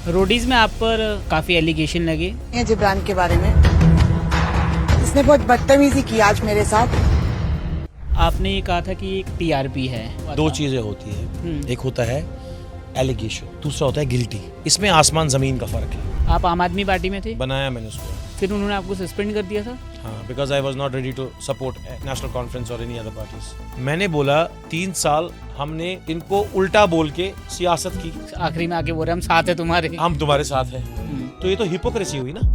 Roadies में आप पर काफी एलिगेशन लगे। ये जिब्रान के बारे में इसने बहुत बदतमीजी की आज मेरे साथ। आपने ये कहा था कि एक टीआरपी है। दो चीजें होती है, एक होता है एलिगेशन, दूसरा होता है गिल्टी। इसमें आसमान जमीन का फर्क है। आप आम आदमी पार्टी में थे, बनाया मैंने उसको, फिर उन्होंने आपको सस्पेंड कर दिया था। हाँ, because I was not ready to support National Conference और एनी अदर पार्टीज। मैंने बोला 3 साल हमने इनको उल्टा बोल के सियासत की, आखिरी में आके बोल रहे हम साथ है तुम्हारे। हम तुम्हारे साथ हैं, तो ये तो हिपोक्रेसी हुई ना।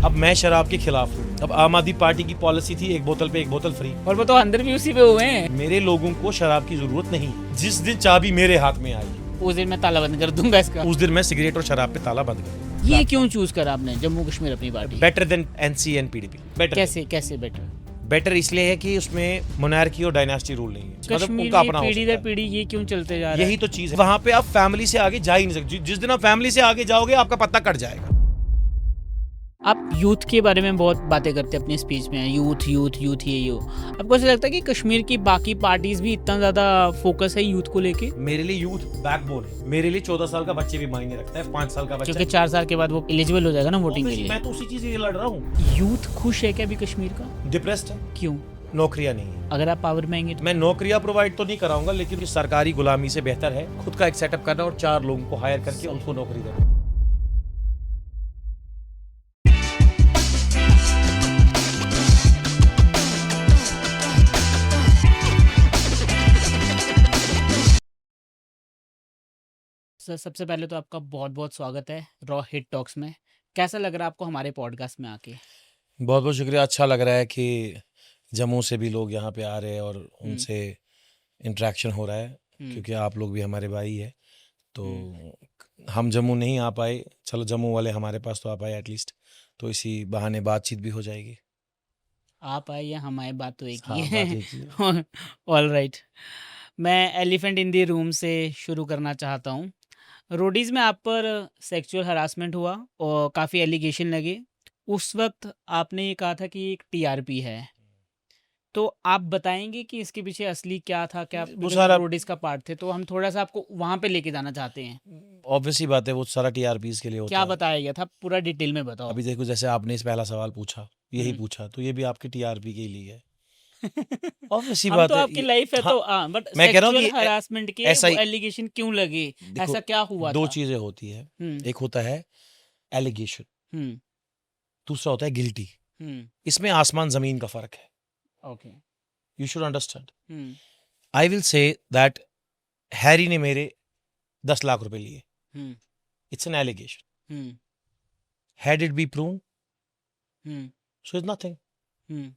अब मैं शराब के खिलाफ हूँ। अब आम आदमी पार्टी की पॉलिसी थी एक बोतल पे एक बोतल फ्री, और वो तो अंदर भी उसी पे हुए हैं। मेरे लोगों को शराब की जरूरत नहीं। जिस दिन चाबी मेरे हाथ में आई उस दिन मैं ताला बंद कर दूंगा इसका। उस दिन मैं सिगरेट और शराब पे ताला बंद कर। ये क्यों चूज करा आपने जम्मू कश्मीर अपनी party? Better than NC and PDP. Better कैसे बेटर? बेटर इसलिए है कि उसमें मोनार्की और डायनास्टी रूल नहीं है, मतलब कश्मीर उनका में अपना हो पीढ़ी सकता दर है। पीढ़ी ये क्यों चलते जा रहा है? यही तो चीज है, वहां पे आप फैमिली से आगे जा ही नहीं सकते। जिस दिन आप फैमिली से आगे जाओगे आपका पत्ता कट जाएगा। आप यूथ के बारे में बहुत बातें करते हैं अपनी स्पीच में, यूथ यूथ यूथ ये यो। आपको ऐसा लगता है कि कश्मीर की बाकी पार्टीज भी इतना ज्यादा फोकस है यूथ को लेके? मेरे लिए यूथ बैकबोन है। मेरे लिए 14 साल का बच्चे भी मायने रखता है, 5 साल का बच्चा। क्योंकि 4 साल के बाद वो एलिजिबल हो जाएगा ना वोटिंग के लिए। मैं तो उसी चीज के लिए लड़ रहा हूँ। यूथ खुश है क्या अभी कश्मीर का? डिप्रेस्ड है, क्यों? नौकरियां नहीं है। अगर आप पावर में आएंगे तो मैं नौकरियां प्रोवाइड तो नहीं कराऊंगा, लेकिन सरकारी गुलामी से बेहतर है खुद का एक सेटअप करना और 4 लोगों को हायर करके उनको नौकरी देना। सर, सबसे पहले तो आपका बहुत बहुत स्वागत है रॉ हिट टॉक्स में। कैसा लग रहा है आपको हमारे पॉडकास्ट में आके? बहुत बहुत शुक्रिया। अच्छा लग रहा है कि जम्मू से भी लोग यहाँ पे आ रहे हैं और उनसे इंटरेक्शन हो रहा है, क्योंकि आप लोग भी हमारे भाई है। तो हम जम्मू नहीं आ पाए, चलो जम्मू वाले हमारे पास तो आ पाए एटलीस्ट, तो इसी बहाने बातचीत भी हो जाएगी। आप आए या हम आए, बात तो एक ही हाँ, है। बात एक ही है। All right. मैं एलिफेंट इन दी रूम से शुरू करना चाहता हूँ। रोडीज में आप पर सेक्सुअल हरासमेंट हुआ और काफ़ी एलिगेशन लगे। उस वक्त आपने ये कहा था कि एक टीआरपी है, तो आप बताएंगे कि इसके पीछे असली क्या था? क्या वो सारा रोडीज का पार्ट थे? तो हम थोड़ा सा आपको वहां पे लेके जाना चाहते हैं। ऑब्वियस ही बात है, वो सारा टीआरपीज के लिए होता क्या है। बताया गया था, पूरा डिटेल में बताओ। अभी देखो, जैसे आपने इस पहला सवाल पूछा, यही पूछा, तो ये भी आपके टीआरपी के लिए है। ऑब्वियस ही हम बात तो है। आपकी लाइफ है हाँ, तो बट मैं कह रहा हूँ सेक्सुअल कि हरासमेंट के ऐसा ही एलिगेशन क्यों लगे? देखो, ऐसा क्या हुआ दो था? चीजें होती है, हम्म एक होता है एलिगेशन, हम्म दूसरा होता है गिल्टी। हम्म इसमें आसमान जमीन का फर्क है। Okay. You should understand. Hmm I will say that Harry ने मेरे 10 लाख रुपए लिए। Hmm it's an allegation. Hmm had it be proven, hmm so is nothing. Hmm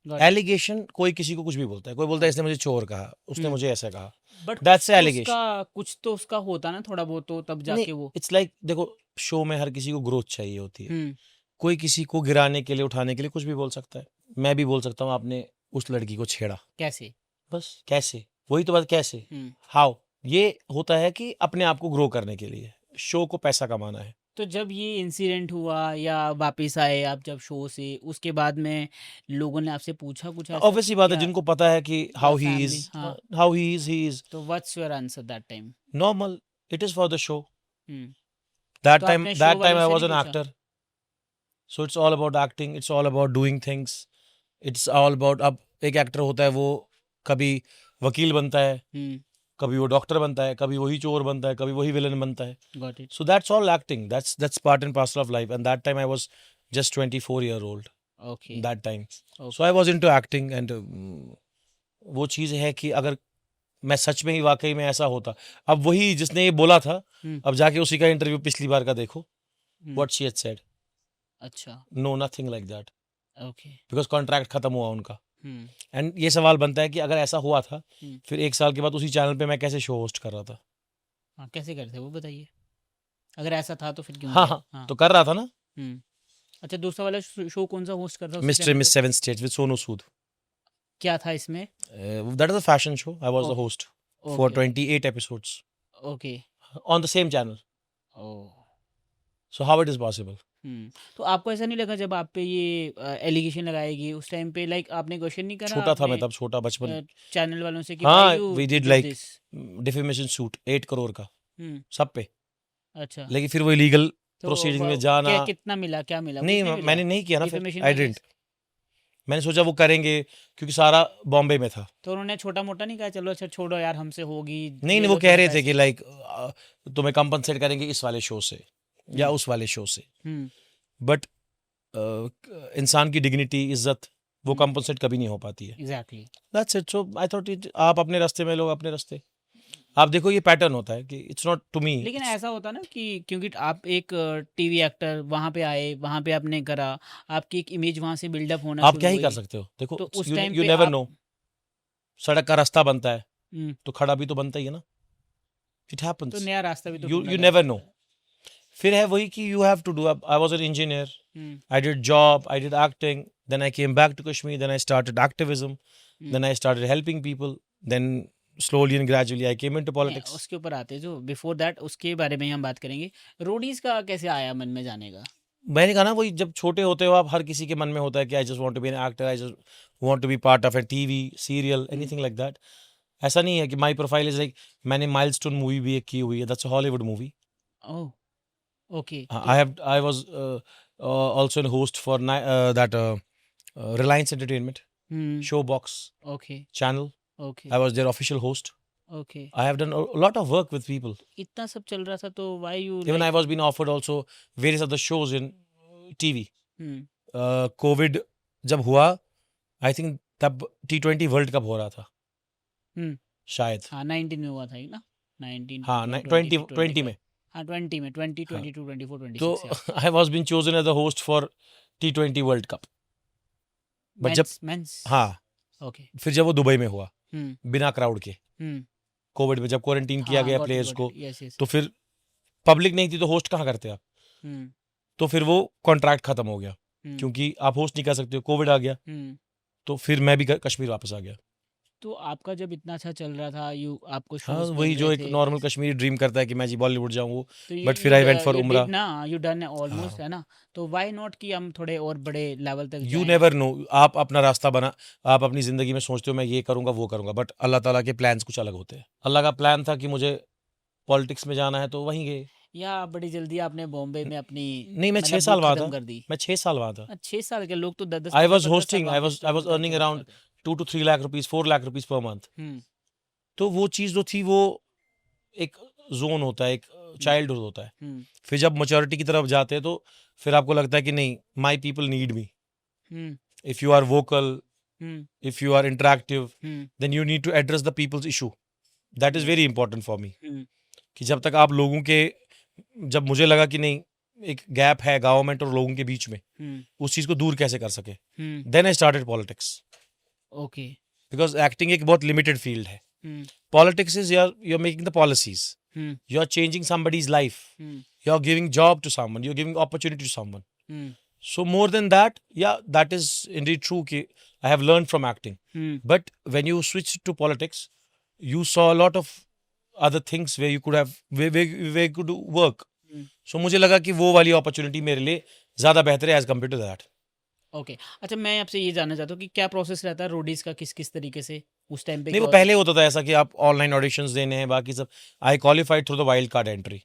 Got it. Allegation कोई किसी को कुछ भी बोलता है। कोई बोलता है इसने मुझे चोर कहा, उसने मुझे ऐसा कहा, बट दैट्स तो एलिगेशन। कुछ तो उसका होता ना थोड़ा बहुत, तो तब जाके वो। इट्स लाइक देखो, शो में हर किसी को ग्रोथ चाहिए होती है। हम्म कोई किसी को गिराने के लिए, उठाने के लिए कुछ भी बोल सकता है। मैं भी बोल सकता हूँ आपने उस लड़की को छेड़ा, कैसे? बस कैसे, वही तो बात, कैसे, हाउ। ये होता है कि अपने आप को ग्रो करने के लिए, शो को पैसा कमाना है। तो जब ये इंसिडेंट हुआ या वापस आए आप जब शो से, उसके बाद में लोगों ने आपसे पूछा कुछ ऐसा? ऑब्वियसली बात है, क्या- जिनको पता है कि हाउ ही family, इज, हाँ। हाउ ही इज तो what's your answer that time? Normal, it is for the show. Hmm that तो टाइम आपने शो दैट टाइम वालों आई से वाज नहीं एन पूछा? Actor, so it's all about acting, it's all about doing things, it's all about. अब एक actor होता है, वो कभी वकील बनता है, कभी वो डॉक्टर बनता है, कभी वही चोर बनता है, कभी वही विलन बनता है। Got it. So that's all acting. That's part and parcel of life. And that time I was just 24-year-old. Okay That time. Okay. So I was into acting and वो चीज़ है कि अगर मैं सच में ही वाकई में ऐसा होता, अब वही जिसने ये बोला था, अब जाके उसी का इंटरव्यू पिछली बार का देखो, what she had said. अच्छा No, nothing like that. Okay Because contract खत्म हुआ उनका. एंड ये सवाल बनता है कि अगर ऐसा हुआ था, फिर 1 साल के बाद उसी चैनल पे मैं कैसे शो होस्ट कर रहा था? हाँ, कैसे करते वो बताइए। अगर ऐसा था तो फिर क्यों हाँ किया? हाँ, तो कर रहा था ना। अच्छा, दूसरा वाला शो कौन सा होस्ट करता है? Mister miss 7 states with Sonu Sood. क्या था इसमें? That is a fashion show. I was the host for Okay. 28 episodes okay on the same channel. Oh So how it is possible? तो आपको ऐसा नहीं लगा जब आप पे ये एलिगेशन लगाएगी उस टाइम पे, लाइक आपने क्वेश्चन नहीं करा छोटा था मैं तब, छोटा बचपन। चैनल वालों से कि हाँ, why you we did did like this? defamation suit 8 crore का, हम्म सब पे। अच्छा, लेकिन फिर वो इलीगल तो प्रोसीडिंग में जाना कितना मिला, क्या मिला, कुछ नहीं नहीं मिला? मैंने नहीं किया ना, फिर डिफेमेशन आई का डिडंट। केस? मैंने सोचा वो करेंगे क्योंकि सारा बॉम्बे में था। तो उन्होंने छोटा मोटा नहीं कहा चलो अच्छा छोड़ो यार हमसे होगी, नहीं ले नहीं, वो लो कह थोड़े रहे थे पैसे? कि लाइक तुम्हें कंपनसेट करेंगे इस वाले शो से या हम्म उस वाले शो से, हम्म बट इंसान की डिग्निटी, इज्जत, वो हम्म कंपनसेट कभी नहीं हो पाती है। Exactly. That's it. So I thought it, आप अपने रास्ते में, लोग अपने रास्ते। आप देखो ये पैटर्न होता है कि इट्स नॉट टू मी। लेकिन ऐसा होता ना कि क्योंकि आप एक टीवी एक्टर वहां पे आए, वहां पे आपने करा, आपकी एक इमेज वहां से बिल्डअप होना आप शुरू क्या ही कर हुई, सकते हो, देखो तो उस यू टाइम यू पे नेवर आप नो। सड़क का रास्ता बनता है हम्म, तो खड़ा भी तो बनता ही है ना, इट तो हैपेंस। नया रास्ता भी तो यू ढूंढा यू जा नेवर सकता नो। है। फिर है वही कि you have to do. I was an engineer, hmm I did job, I did acting, then I came back to Kashmir, then I started activism, hmm then I started helping people, then slowly and gradually I came into नहीं, politics. उसके ऊपर आते हैं जो before that, उसके बारे में ही हम बात करेंगे। रोडीज का कैसे आया मन में जाने का? मैंने कहा ना, वही जब छोटे होते हो आप, हर किसी के मन में होता है कि I just want to be an actor, I just want to be part of a TV serial, hmm anything like that. ऐसा नहीं है कि माय प्रोफाइल इज लाइक, मैंने माइलस्टोन मूवी भी एक की हुई है, that's a Hollywood movie. Oh okay, तो I was also a host for that Reliance Entertainment hmm Showbox okay channel. Okay I was their official host. Okay, I have done a lot of work with people. इतना सब चल रहा था तो why you Even I like? was being offered also various other shows in TV. Hmm COVID जब हुआ, I think तब T20 world cup हो रहा था हम्म शायद। हाँ 19 में हुआ था ही ना, 19 हाँ, या 20 20 20 25? में। हाँ 20 में, 20 हाँ, 22 24 तो 26 या I was been chosen as a host for T20 world cup. But जब, मेंस मेंस हाँ, ओके। फिर जब वो दुबई में हुआ हम्म बिना क्राउड के, हम्म कोविड में जब क्वारंटीन हाँ किया हाँ गया गॉट इट प्लेयर्स गॉट को, इट, यस यस। तो फिर पब्लिक नहीं थी तो होस्ट कहाँ करते आप? हम्म तो फिर वो कॉन्ट्रैक्ट खत्म हो गया, हम्म क्योंकि आप होस्ट नहीं कर सकते हो, कोविड आ गया। हम्म तो फिर मैं भी कश्मीर वापस आ गया। तो आपका जब इतना अच्छा चल रहा था, यू आपको हाँ, शोज मिल वही जो रहे एक थे, नॉर्मल कश्मीरी ड्रीम करता है कि मैं जी बॉलीवुड जाऊँ वो। तो बट फिर आई वेंट फॉर यू उम्रा। डिड ना, यू डन ऑलमोस्ट, हाँ, है ना? तो व्हाई नॉट कि हम थोड़े और बड़े लेवल तक यू जाएं? Never know. आप अपना रास्ता बना, आप अपनी ज़िंदगी में सोचते हो मैं ये करूँगा वो करूँगा, बट अल्लाह ताला के प्लान्स कुछ अलग होते हैं। अल्लाह का प्लान था कि मुझे पॉलिटिक्स में जाना है तो वहीं गए। या बड़ी जल्दी आपने बॉम्बे में अपनी नहीं, मैं 6 मतलब साल बुक वहाँ खत्म था। कर दी? मैं 6 साल वहाँ था। 6 साल के लोग तो 10 10 आई 15 वाज 15 साल होस्टिंग, वहाँ पे आई वाज स्ट्रगल अर्निंग करके वापस अराउंड आते हैं। 2 to 3 lakh rupees, 4 lakh rupees per month. Hmm तो वो चीज़ जो थी, वो एक जोन होता है, एक चाइल्डहुड होता है। हम्म फिर जब मैच्योरिटी की तरफ जाते हैं तो फिर आपको लगता है कि नहीं, my people need me. Hmm if you are vocal, hmm if you are interactive, hmm then you need to address the people's issue. That is very yes important for me. Hmm कि जब तक आप लोगों के, जब मुझे लगा कि नहीं, एक गैप है गवर्नमेंट और लोगों के बीच में, हम्म उस चीज़ को दूर कैसे कर सके, hmm then I started politics. Okay because acting एक बहुत लिमिटेड फील्ड है। Hmm politics is you are making the policies, hmm you are changing somebody's life, hmm you are giving job to someone, you're giving opportunity to someone. Hmm So more than that, yeah, that is indeed true ki I have learned from acting. Hmm But when you switch to politics, you saw a lot of other things where you could have, where you could do work. Hmm So मुझे लगा कि वो वाली opportunity मेरे लिए ज़्यादा बेहतर है as compared to that. Okay. अच्छा मैं आपसे ये जानना चाहता हूँ कि क्या प्रोसेस रहता है रोडीज का, किस किस तरीके से उस टाइम पे नहीं, वो क्या? पहले होता था ऐसा कि आप ऑनलाइन ऑडिशंस देने हैं, बाकी सब। आई qualified through the wild card entry,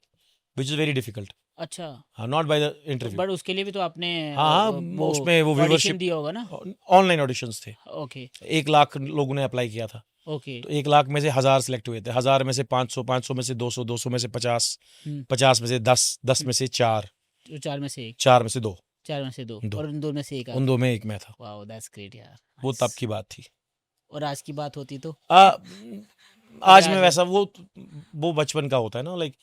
which is very difficult. अच्छा, हाँ, नॉट बाय द तो इंटरव्यू। बट उसके लिए भी तो आपने हाँ, वो उसमें वो ऑडिशन व्यूवरशिप, दिया होगा ना? ऑनलाइन ऑडिशंस थे। ओके 1 लाख लोगों ने अप्लाई किया था। ओके तो 1 लाख में से 1000 सिलेक्ट हुए थे, 1000 में से 500, 500 में से 200, 200 में से 50, हम्म 50 में से 10, 10 में से 4, तो 4 में से 1, 4 में से 2, 4 में से 2 2, और उन 2 में से 1 उन आप? 2 में 1 मैं था। वाओ दैट्स ग्रेट यार, वो तब नाइस। की बात थी। और आज की बात होती तो आज में आज वैसा वो बचपन का होता है ना, लाइक।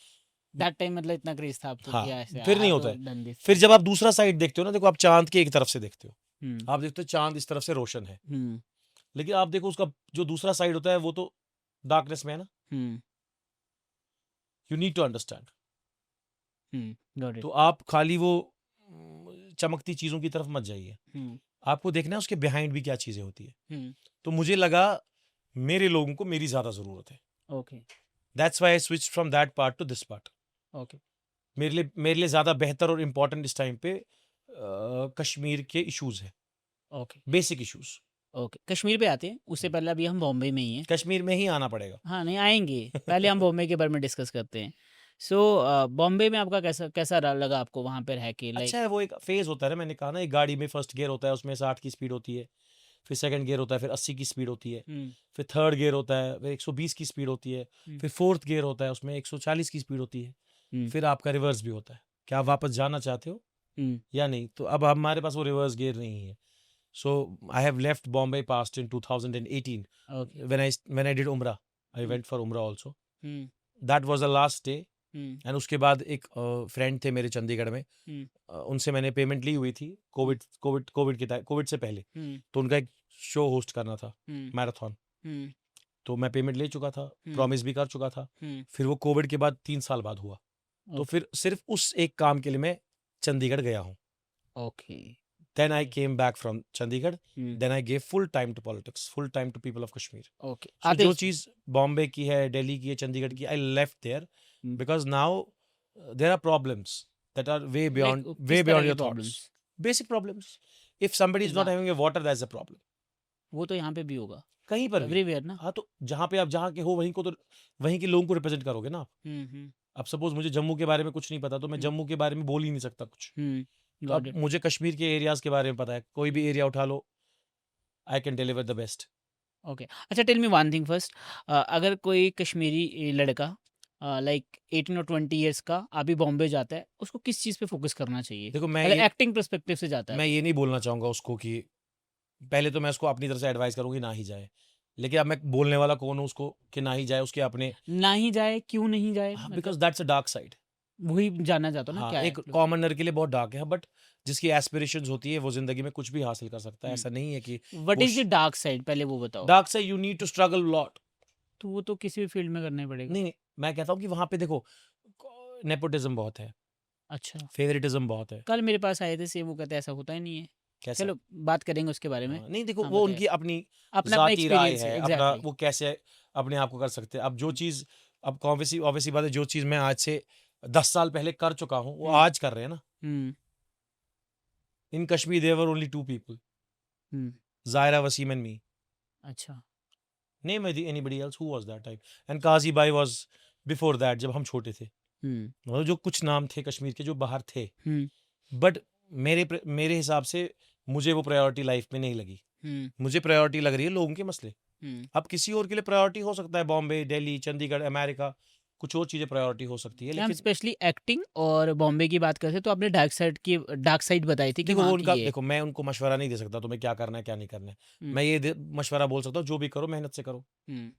दैट टाइम मतलब इतना क्रेज था आपको हाँ, कि ऐसे फिर आई नहीं हैव होता टू है। Done this? फिर जब आप दूसरा साइड देखते हो ना, देखो आप चांद के एक तरफ से देखते हो, हम्म आप देखते हो चांद इस तरफ से रोशन है, हम्म लेकिन आप देखो उसका जो दूसरा साइड होता है वो तो डार्कनेस में है ना। Hmm you need to understand. Got तो इट। आप खाली वो चमकती चीज़ों की तरफ मत जाइए, हम्म आपको देखना है उसके बिहाइंड भी क्या चीज़ें होती है। हम्म तो मुझे लगा मेरे लोगों को मेरी ज़्यादा ज़रूरत है। Okay that's why I switch from that part two this part. Okay मेरे लिए ज़्यादा बेहतर और इम्पोर्टेंट इस टाइम पे कश्मीर के इश्यूज हैं, okay basic issues. Okay. Kashmir पे आते हैं, उससे पहले अभी हम बॉम्बे में ही हैं। कश्मीर में ही आना पड़ेगा। हाँ नहीं आएंगे, पहले हम बॉम्बे के बारे में डिस्कस करते हैं। सो बॉम्बे में आपका कैसा कैसा लगा आपको वहाँ पे रह के अच्छा लाइक? है, वो एक फेज होता है ना, मैंने कहा ना, एक गाड़ी में फर्स्ट गियर होता है, उसमें 60 की स्पीड होती है, फिर सेकंड गियर होता है, फिर 80 की स्पीड होती है, फिर थर्ड गियर होता है, फिर 120 की स्पीड होती है, फिर फोर्थ गियर होता है, उसमें 140 की स्पीड होती है, फिर आपका रिवर्स भी होता है। क्या आप वापस जाना चाहते हो या नहीं? तो अब हमारे पास वो रिवर्स गियर नहीं है। So I have left Bombay past in 2018 okay. when I did umrah. I Hmm. went for umrah also. Hmm That was the last day. Hmm and उसके बाद एक फ्रेंड थे मेरे चंडीगढ़ में, हम्म उनसे मैंने पेमेंट ली हुई थी कोविड से पहले। हम्म तो उनका एक शो होस्ट करना था, हम्म मैराथन। हम्म तो मैं पेमेंट ले चुका था, हम्म प्रॉमिस भी कर चुका था। हम्म फिर वो कोविड के बाद 3 साल बाद हुआ, तो ओके फिर सिर्फ उस एक काम के लिए मैं चंडीगढ़ गया हूँ। Okay then I came back from Chandigarh, hmm then I gave full time to politics, full time to people of Kashmir. Okay so आते जो चीज़ बॉम्बे की है, दिल्ली की है, चंडीगढ़ की, I left there because now there are problems that are way like beyond way किस तरह beyond के your thoughts. Problems? Basic problems. If somebody is not having a water, that's a problem. वो तो यहाँ पे भी होगा कहीं पर भी। एवरीवेयर ना। हाँ, तो जहाँ पे आप जहाँ के हो, वहीं को तो वहीं के लोगों को रिप्रेजेंट करोगे ना आप। हम्म अब सपोज मुझे जम्मू के बारे में कुछ नहीं पता, तो मैं जम्मू के बारे में बोल ही नहीं सकता कुछ। तो गॉट अब इट। मुझे कश्मीर के एरियाज के बारे में पता है, कोई भी एरिया उठा लो, I can deliver the best. Okay अच्छा tell me one thing first, अगर कोई कश्मीरी लड़का लाइक 18 और 20 इयर्स का अभी बॉम्बे जाता है, उसको किस चीज़ पे फोकस करना चाहिए? देखो अगर एक्टिंग पर्सपेक्टिव से जाता है मैं ये नहीं बोलना चाहूँगा उसको कि पहले तो मैं उसको अपनी तरफ से एडवाइस करूँगी ना ही जाए, लेकिन अब मैं बोलने वाला कौन हूँ उसको कि ना ही जाए, उसके अपने। ना ही जाए, क्यों नहीं जाए? बिकॉज मतलब दैट्स अ डार्क साइड। वही जानना चाहता हूँ ना हाँ, क्या है एक कॉमनर के लिए बहुत डार्क है, बट जिसकी एस्पिरेशंस होती है वो जिंदगी में कुछ भी हासिल कर सकता है। ऐसा नहीं है कि what is the dark side, पहले वो बताओ। Dark side, you need to struggle lot. तो वो तो किसी भी फील्ड में करना ही पड़ेगा। नहीं, मैं कहता हूँ कि वहां पे देखो, नेपोटिज्म बहुत है, अच्छा फेवरेटिज्म बहुत है। कल मेरे पास आए थे से, वो कहते ऐसा होता ही नहीं है। कैसा? चलो बात करेंगे उसके बारे में। नहीं देखो, हाँ वो बताइए। उनकी अपनी अपना अपना जाती राय एक्सपीरियंस है, है अपना एग्जैक्टली। वो कैसे अपने आप को कर सकते हैं। अब जो चीज, अब ऑब्वियसली बात है, जो चीज मैं आज से 10 साल पहले कर चुका हूँ, वो आज कर रहे हैं ना। Hmm in Kashmir there were only 2 people, hmm Zaira Wasim and me. अच्छा Name anybody else who was that type. And Kazi Bhai was before that, जब हम छोटे थे। मतलब जो कुछ नाम थे कश्मीर के जो बाहर थे, बट मेरे हिसाब से मुझे वो प्रायोरिटी लाइफ में नहीं लगी। मुझे प्रायोरिटी लग रही है लोगों के मसले। अब किसी और के लिए प्रायोरिटी हो सकता है बॉम्बे, दिल्ली, चंडीगढ़, अमेरिका, कुछ और चीजें प्रायोरिटी हो सकती है, हम लेकिन स्पेशली एक्टिंग और बॉम्बे की बात करते तो आपने डार्क साइड बताई थी कि देखो वो वहाँ की उनका, ये है। देखो मैं उनको मशवरा नहीं दे सकता तुम्हें क्या करना है क्या नहीं करना है। हम्म, मैं ये मशवरा बोल सकता हूँ, जो भी करो मेहनत से करो। हम्म,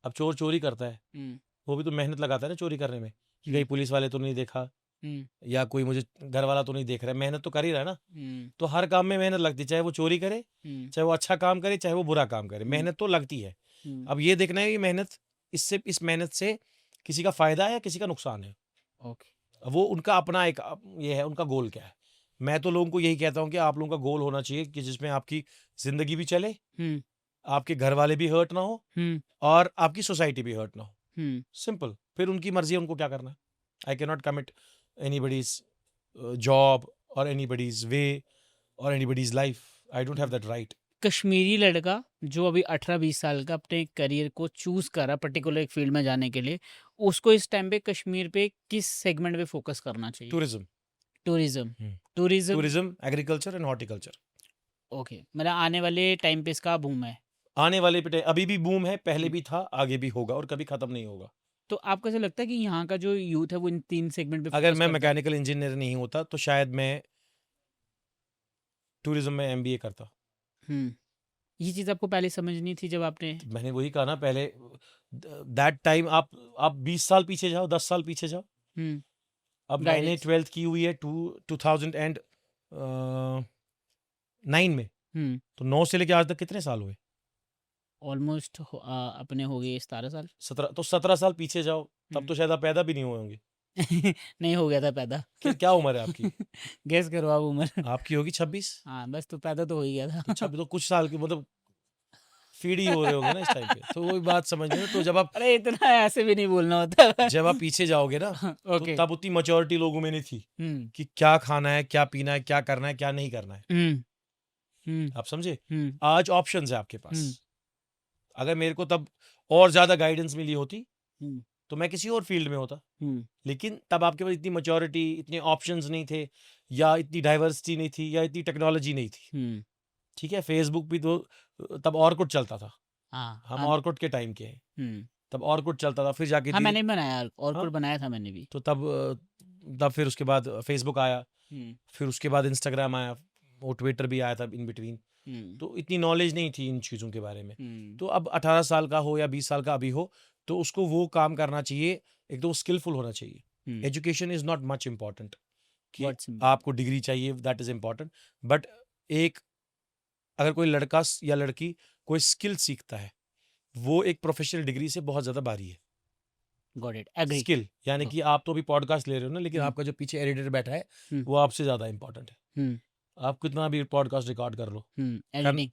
अब चोर चोरी करता है, हम्म, वो भी तो मेहनत लगाता है ना चोरी करने में, कि हम्म, कहीं पुलिस वाले तो नहीं देखा, हम्म, या कोई मुझे घर वाला तो नहीं देख रहा है। मेहनत तो कर ही रहा है ना। हम्म, तो हर काम में मेहनत लगती है, चाहे वो चोरी करे, हम्म, चाहे वो अच्छा काम करे, चाहे वो बुरा काम करे, हम्म, मेहनत तो लगती है। हम्म, अब ये देखना है कि मेहनत, इस मेहनत से किसी का फायदा है या किसी का नुकसान है। ओके अब वो उनका अपना एक ये है, उनका गोल क्या है। मैं तो लोगों को यही कहता हूँ कि आप लोगों का गोल होना चाहिए कि जिसमें आपकी जिंदगी भी चले, हम्म आपके घर वाले भी हर्ट ना हो, हम्म और आपकी सोसाइटी भी हर्ट ना हो। हम्म सिंपल। फिर उनकी मर्जी है उनको क्या करना है। I can not commit anybody's job और एनीबडीज वे और anybody's life. I don't have that right. Kashmiri लड़का जो अभी 18-20 साल का अपने करियर को चूज कर रहा पर्टिकुलर एक फील्ड में जाने के लिए, उसको इस टाइम पे कश्मीर पे किस सेगमेंट पे फोकस करना चाहिए? Tourism, tourism tourism tourism, agriculture and horticulture. Okay मतलब आने वाले टाइम पे इसका बूम है। आने वाले पे अभी भी बूम है, पहले भी था, आगे भी होगा और कभी खत्म नहीं होगा। तो आपको ऐसा लगता है कि यहाँ का जो यूथ है वो इन 3 सेगमेंट पे अगर फोकस मैं करता है? मैकेनिकल इंजीनियर नहीं होता तो शायद मैं टूरिज्म में एमबीए करता। ये चीज़ आपको पहले समझनी थी जब आपने तो मैंने वही कहा ना पहले, दैट टाइम आप 20 साल पीछे जाओ, 10 साल पीछे जाओ। हम्म अब मैंने गाइडेंस 12th की हुई है 2009 में, तो 9 से लेके आज तक कितने साल हुए? ऑलमोस्ट अपने हो गए 17 साल 17। तो 17 साल पीछे जाओ, तब तो शायद आप पैदा भी नहीं हुए होंगे। नहीं हो गया था पैदा। क्या उम्र है आपकी? गेस करो आप उम्र। आपकी होगी 26। हाँ बस तो पैदा तो हो ही गया तो था। 26 तो कुछ साल की, मतलब फीड ही हो रहे होंगे ना इस टाइम पे, तो वही बात समझ रहे हो। तो जब आप अरे इतना ऐसे भी नहीं बोलना होता। जब आप पीछे जाओगे ना, तो ओके तब उतनी मैच्योरिटी लोगों में नहीं थी कि क्या खाना है, क्या पीना है, क्या करना है, क्या नहीं करना है। आप समझे? आज ऑप्शंस है आपके पास। अगर मेरे को तब और ज्यादा गाइडेंस मिली होती तो मैं किसी और फील्ड में होता। हम्म लेकिन तब आपके पास इतनी मैच्योरिटी, इतने ऑप्शंस नहीं थे, या इतनी डाइवर्सिटी नहीं थी, या इतनी टेक्नोलॉजी नहीं थी। हम्म ठीक है, फेसबुक भी तो तब ऑर्कुट चलता था। हाँ हम हाँ ऑर्कुट के टाइम के हैं। हम्म तब ऑर्कुट चलता था, फिर जाके हाँ धीरे, मैंने भी बनाया और हाँ, कुछ बनाया था मैंने भी। तो तब फिर उसके बाद फेसबुक आया, हम्म फिर उसके बाद इंस्टाग्राम आया, वो ट्विटर भी आया था इन बिटवीन। हम्म तो इतनी नॉलेज नहीं थी इन चीज़ों के बारे में। हम्म तो अब 18 साल का हो या 20 साल का अभी हो, तो उसको वो काम करना चाहिए। एक तो स्किलफुल होना चाहिए। Hmm education is not much important कि व्हाट्स आपको डिग्री चाहिए, दैट इज़ इम्पॉर्टेंट। बट एक, अगर कोई लड़का या लड़की कोई स्किल सीखता है, वो एक प्रोफेशनल डिग्री से बहुत ज़्यादा भारी है। Got it agree. स्किल यानी कि आप तो अभी पॉडकास्ट ले रहे हो ना, लेकिन हम्म आपका जो पीछे एडिटर बैठा है, हम्म वो आपसे ज़्यादा इंपॉर्टेंट है। हम्म आप कितना भी पॉडकास्ट रिकॉर्ड कर लो, editing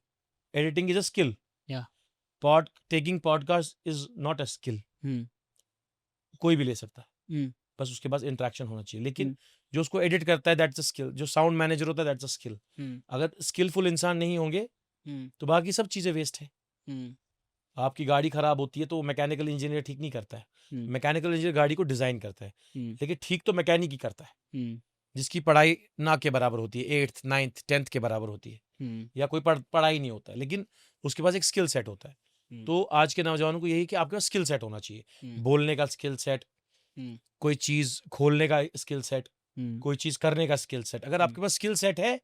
editing is a skill. या taking podcast is not a skill. Hmm कोई भी ले सकता है, हम्म बस उसके पास इंटरेक्शन होना चाहिए। लेकिन हम्म जो उसको एडिट करता है, दैट्स अ स्किल। जो साउंड मैनेजर होता है, दैट्स अ स्किल। हम्म अगर स्किलफुल इंसान नहीं होंगे, हम्म तो बाकी सब चीज़ें वेस्ट है। हम्म आपकी गाड़ी खराब होती है तो मैकेनिकल इंजीनियर ठीक नहीं करता है। हम्म मैकेनिकल इंजीनियर गाड़ी को डिज़ाइन करता है, हम्म लेकिन ठीक तो मैकेनिक ही करता है, हम्म जिसकी पढ़ाई ना के बराबर होती है, 8th 9th 10th के बराबर होती है, हम्म या कोई पढ़ाई नहीं होता है, लेकिन उसके पास एक स्किल सेट होता है। हम्म तो आज के नौजवानों को यही कि आपके पास स्किल सेट होना चाहिए। हम्म बोलने का स्किल सेट, हम्म कोई चीज़ खोलने का स्किल सेट, हम्म कोई चीज़ करने का स्किल सेट। अगर हम्म आपके पास स्किल सेट है,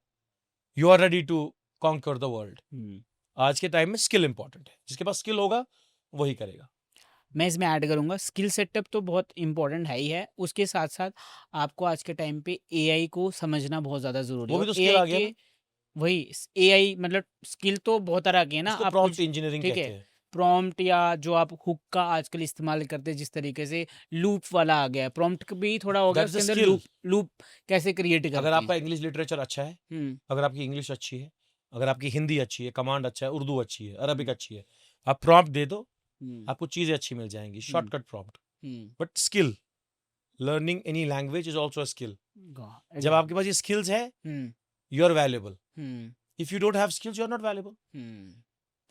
you are ready to conquer the world. Hmm आज के टाइम में स्किल इंपॉर्टेंट है। जिसके पास स्किल होगा वही करेगा। मैं इसमें ऐड करूंगा स्किल सेटअप तो बहुत इंपॉर्टेंट है ही है, उसके साथ साथ आपको आज के टाइम पे एआई को समझना बहुत ज़्यादा ज़रूरी वो है। भी और तो स्किल एआई आ गया के ना, वही एआई मतलब स्किल तो बहुत तरह के हैं ना, इसको आप प्रॉम्प्ट कुछ इंजीनियरिंग ठीक कहते है हैं। प्रॉम्प्ट या जो आप हुक का आजकल इस्तेमाल करते हैं, जिस तरीके से लूप वाला आ गया है, प्रॉम्प्ट भी थोड़ा हो गया, दैट इज अ उसके अंदर स्किल। लूप लूप कैसे क्रिएट अगर करते हैं। आपका इंग्लिश लिटरेचर अच्छा है, हम्म अगर आपकी इंग्लिश अच्छी है, अगर आपकी हिंदी अच्छी है, कमांड अच्छा है, उर्दू अच्छी है, अरबिक हम्म अच्छी है, आप प्रॉम्प्ट दे दो, हम्म आपको चीज़ें अच्छी मिल जाएंगी। Hmm shortcut prompt. Hmm but skill, learning any language is also a skill. जब एग्जैक्टली। आपके पास ये स्किल्स है, hmm you are valuable. Hmm if you don't have skills, you are not valuable. You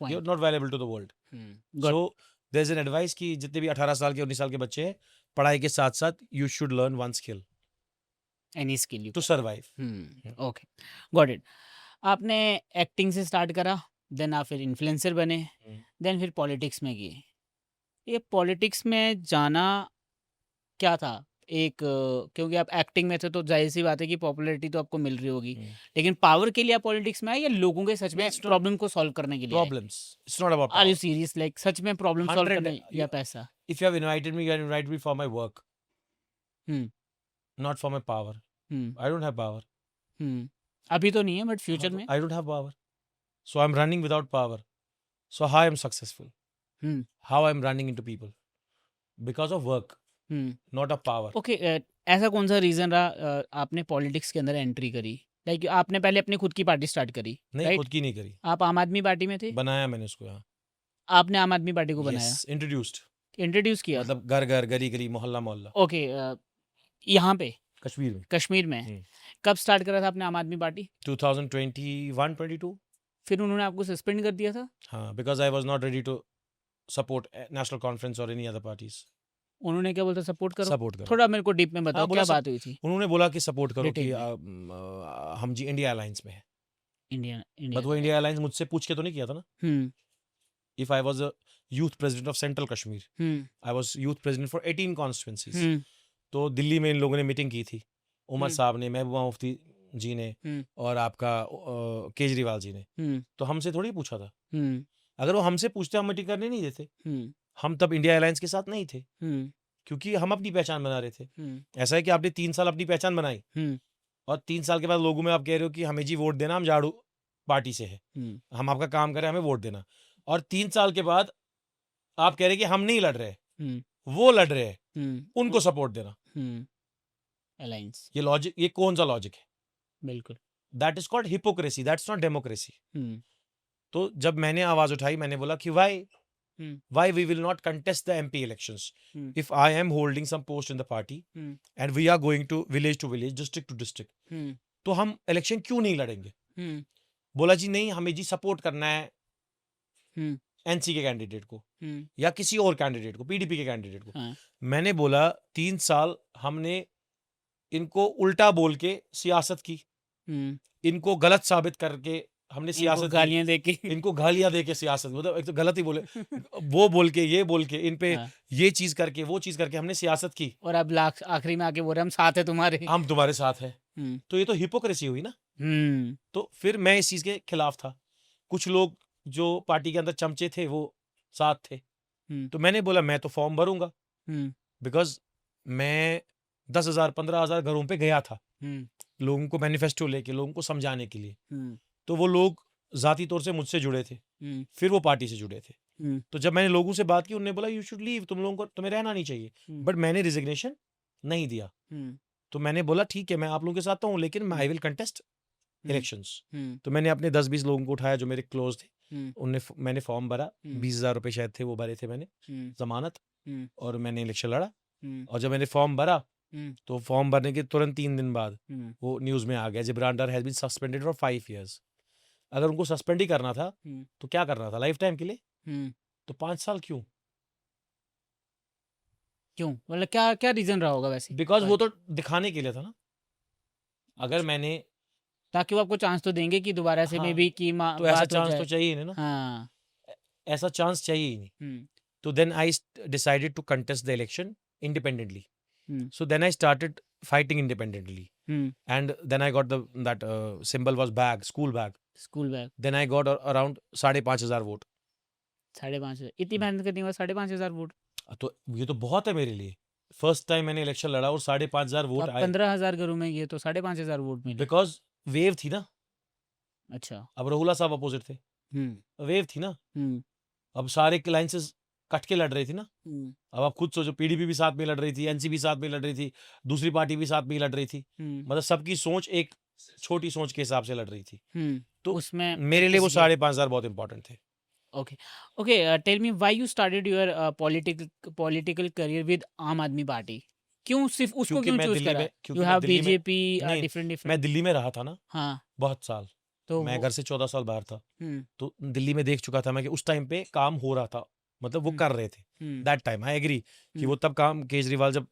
are point. Not valuable to the world. Got. So there is an advice कि जितने भी 18 साल के 19 साल के बच्चे हैं, पढ़ाई के साथ साथ you should learn one skill any skill you to can. Survive. Okay got it. आपने एक्टिंग से स्टार्ट करा, देन आप फिर इन्फ्लुएंसर बने, देन फिर पॉलिटिक्स में गए। ये पॉलिटिक्स में जाना क्या था? क्योंकि आप एक्टिंग में थे तो जाहिर सी बात है कि पॉपुलैरिटी तो आपको मिल रही होगी, लेकिन पावर के लिए आप पॉलिटिक्स में आए या लोगों के सच में It's not प्रॉब्लम को सॉल्व करने के लिए आए? problems. It's not about are you power. Serious, like सच में प्रॉब्लम सॉल्व 100. करने या पैसा? If you have invited me, you have invited me for my work, hmm not for my power. Hmm I don't have power. हम्म अभी तो नहीं है but future में। I don't have power. So I'm running without power. So how I'm successful? Hmm How I'm running into people? Because of work, not of power. Okay. ऐसा कौन सा reason रहा आपने पॉलिटिक्स के अंदर एंट्री करी? Like आपने पहले अपनी खुद की पार्टी स्टार्ट करी, नहीं, राइट? खुद की नहीं करी, आप आम आदमी पार्टी में थे, बनाया मैंने उसको यहाँ। आपने आम आदमी पार्टी को बनाया, Yes, introduced. इंट्रोड्यूस किया। मतलब घर घर, गली गली, मोहल्ला मोहल्ला, ओके। यहाँ पे कश्मीर में। कश्मीर में हम्म। कब स्टार्ट करा था आपने आम आदमी पार्टी? 2021-22। फिर उन्होंने आपको सस्पेंड कर दिया था? हाँ, because I was not ready to support national conference or any other parties. उन्होंने क्या बोलता सपोर्ट करो? सपोर्ट करो। थोड़ा मेरे को डीप में बताओ, हाँ, बोला क्या बात हुई थी? उन्होंने बोला कि सपोर्ट करो कि Detail में। हम जी इंडिया अलायंस में है। इंडिया बट इंडिया वो इंडिया अलायंस मुझसे पूछ के तो नहीं किया था ना। Hmm if I was a youth president of central Kashmir, hmm I was youth president for 18 constituencies. Hmm तो दिल्ली में इन लोगों ने मीटिंग की थी, उमर हम्म, साहब ने, महबूबा मुफ्ती जी ने, हम्म और आपका केजरीवाल जी ने। हम्म तो हमसे थोड़ी पूछा था। हम्म अगर वो हमसे पूछते हम मीटिंग करने नहीं देते। हम्म हम तब इंडिया अलायंस के साथ नहीं थे, हम्म क्योंकि हम अपनी पहचान बना रहे थे। हम्म ऐसा है कि आपने 3 साल अपनी पहचान बनाई, हम्म और 3 साल के बाद लोगों में आप कह रहे हो कि हमें जी वोट देना, हम झाड़ू पार्टी से है, हम्म हम आपका काम करें, हमें वोट देना। और 3 साल के बाद आप कह रहे हैं कि हम नहीं लड़ रहे, हम्म वो लड़ रहे हैं, हम्म उनको सपोर्ट देना। अलायंस, ये लॉजिक, ये कौन सा लॉजिक है? बिल्कुल। That is called hypocrisy, that's not democracy. Hmm तो जब मैंने आवाज उठाई, मैंने बोला कि हम्म why we will not contest the MP elections hmm if I am holding some post in the party hmm and we are going to village, district to district, हम्म तो हम इलेक्शन क्यों नहीं लड़ेंगे? हम्म बोला जी नहीं, हमें जी सपोर्ट करना है हम्म एनसी के कैंडिडेट को हम्म, या किसी और कैंडिडेट को, पीडीपी के कैंडिडेट को, हाँ, मैंने बोला 3 साल हमने इनको उल्टा बोल के सियासत की, हम्म, इनको गलत साबित करके हमने इनको सियासत की, गालियां दे के इनको गालियां दे के सियासत, मतलब एक तो गलत ही बोले, वो बोल के ये बोल के इन पे हाँ, ये चीज करके वो चीज करके हमने सियासत की, और अब लाख आखिरी में आके बोल रहे हम साथ है तुम्हारे। हम तुम्हारे साथ है। हम्म, तो ये तो हिपोक्रेसी हुई ना। हम्म, तो फिर मैं इस चीज के खिलाफ था। कुछ लोग जो पार्टी के अंदर चमचे थे वो साथ थे, हम्म, तो मैंने बोला मैं तो फॉर्म भरूंगा, हम्म, बिकॉज मैं 10,000 15,000 घरों पे गया था हम्म, लोगों को मैनिफेस्टो लेके, लोगों को समझाने के लिए। हम्म, तो वो लोग जाती तौर से मुझसे जुड़े थे, हम्म, फिर वो पार्टी से जुड़े थे। हम्म, तो जब मैंने लोगों से बात की, उन्होंने बोला यू शुड लीव, तुम लोगों को तुम्हें रहना नहीं चाहिए। हम्म, बट मैंने रिजिग्नेशन नहीं दिया। हम्म, तो मैंने बोला ठीक है मैं आप लोगों के साथ हूँ, लेकिन मैं आई विल कंटेस्ट इलेक्शंस। हम्म, तो मैंने अपने 10-20 लोगों को उठाया जो मेरे क्लोज थे, हम्म, मैंने फॉर्म भरा, हम्म, 20,000 रुपए शायद थे वो भरे थे मैंने हम्म, जमानत, हम्म, और मैंने इलेक्शन लड़ा। हम्म, और जब मैंने फॉर्म भरा हम्म, तो फॉर्म भरने के तुरंत 3 दिन बाद हम्म, वो न्यूज़ में आ गया, Zibran Dar has been suspended for 5 years. अगर उनको सस्पेंड ही करना था हम्म, तो क्या करना था, लाइफ टाइम के लिए? हम्म, तो 5 साल क्यों? क्यों, मतलब क्या क्या रीजन रहा होगा वैसे? बिकॉज वो तो दिखाने के लिए था ना। अगर मैंने, ताकि वो आपको चांस तो देंगे कि दोबारा से हाँ, मे बी की तो ऐसा बात हो चांस जाए। तो चाहिए ही नहीं ना, हाँ, ऐसा चांस चाहिए ही नहीं। हम्म, तो then I decided to contest the election independently. Hmm, So then I started fighting independently, hmm, and then I got that symbol was bag, school bag. School bag Then I got around 5,500 vote. 5,500 इतनी मेहनत करने के बाद 5,500 vote? तो ये तो बहुत है मेरे लिए। फर्स्ट टाइम मैंने इलेक्शन लड़ा और 5,500 तो वोट आप आए, 15,000 घरों में ये तो 5,500 वोट मिले। बिकॉज वेव थी ना। अच्छा। अब रहुला साहब अपोजिट थे, हम्म, वेव थी ना। हम्म, अब सारे अलायंसेस कट के लड़ रही थी ना। हम्म, अब आप खुद सोचो, पीडीपी भी साथ में लड़ रही थी, एनसी भी साथ में लड़ रही थी, दूसरी पार्टी भी साथ में लड़ रही थी, हम्म, मतलब सबकी सोच एक छोटी सोच के हिसाब से लड़ रही थी। तो उसमें मेरे लिए वो किसी के 5,500 बहुत इंपॉर्टेंट थे। Okay, okay, tell me why you started your political career with Aam Aadmi party? क्यों सिर्फ उसको क्योंकि क्यों मैं चूज दिल्ली करा? में यू क्योंकि मैं हैव दिल्ली में बीजेपी नहीं, डिफरेंट मैं डिफरेंट। दिल्ली में रहा था ना हाँ, बहुत साल। तो मैं वो घर से 14 साल बाहर था, हम्म, तो दिल्ली में देख चुका था मैं कि उस टाइम पे काम हो रहा था, मतलब वो हम्म, कर रहे थे हम्म, दैट टाइम। आई एग्री कि वो तब काम, केजरीवाल जब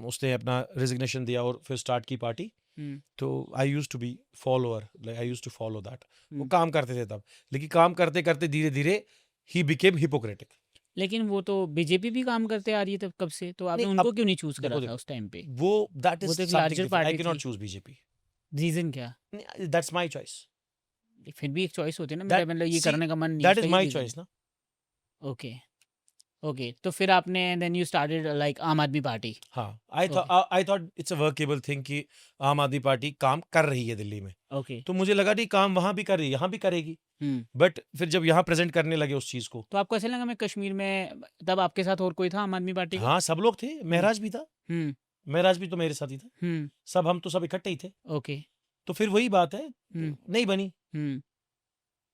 उसने अपना रिजिग्नेशन दिया और फिर स्टार्ट की पार्टी, हम्म, तो I use to be follower, like I use to follow that. वो हम्म। काम करते थे तब, लेकिन काम करते करते धीरे धीरे ही बिकेम हिपोक्रेटिक। लेकिन वो तो बीजेपी भी काम करते आ रही है तब कब से, तो आपने नहीं, उनको अब क्यों नहीं चूज करा देखो था देखो उस टाइम पे? वो दैट इज वो तो एक something larger different. I party can not थी। चूज बीजेपी, रीजन क्या? That's my choice. फिर भी एक चॉइस होती है ना, मेरा दैट मतलब ये सी करने का मन नहीं है, दैट इज सही माय रीजन चॉइस ना। है। ओके, ओके, तो फिर आपने देन यू स्टार्टेड लाइक आम आदमी पार्टी। हाँ, okay, I thought it's a workable thing कि आम आदमी पार्टी काम कर रही है दिल्ली में, ओके, तो मुझे लगा नहीं काम वहां भी कर रही है, यहाँ भी करेगी। बट फिर जब यहाँ प्रेजेंट करने लगे उस चीज को, तो आपको ऐसा लगा मैं कश्मीर में, तब आपके साथ और कोई था आम आदमी पार्टी का? हाँ सब लोग थे, महराज भी था, हम्म, महराज भी तो मेरे साथ ही था, हम्म, सब हम तो सब इकट्ठे ही थे। ओके, तो फिर वही बात है, हम्म, नहीं बनी। हम्म,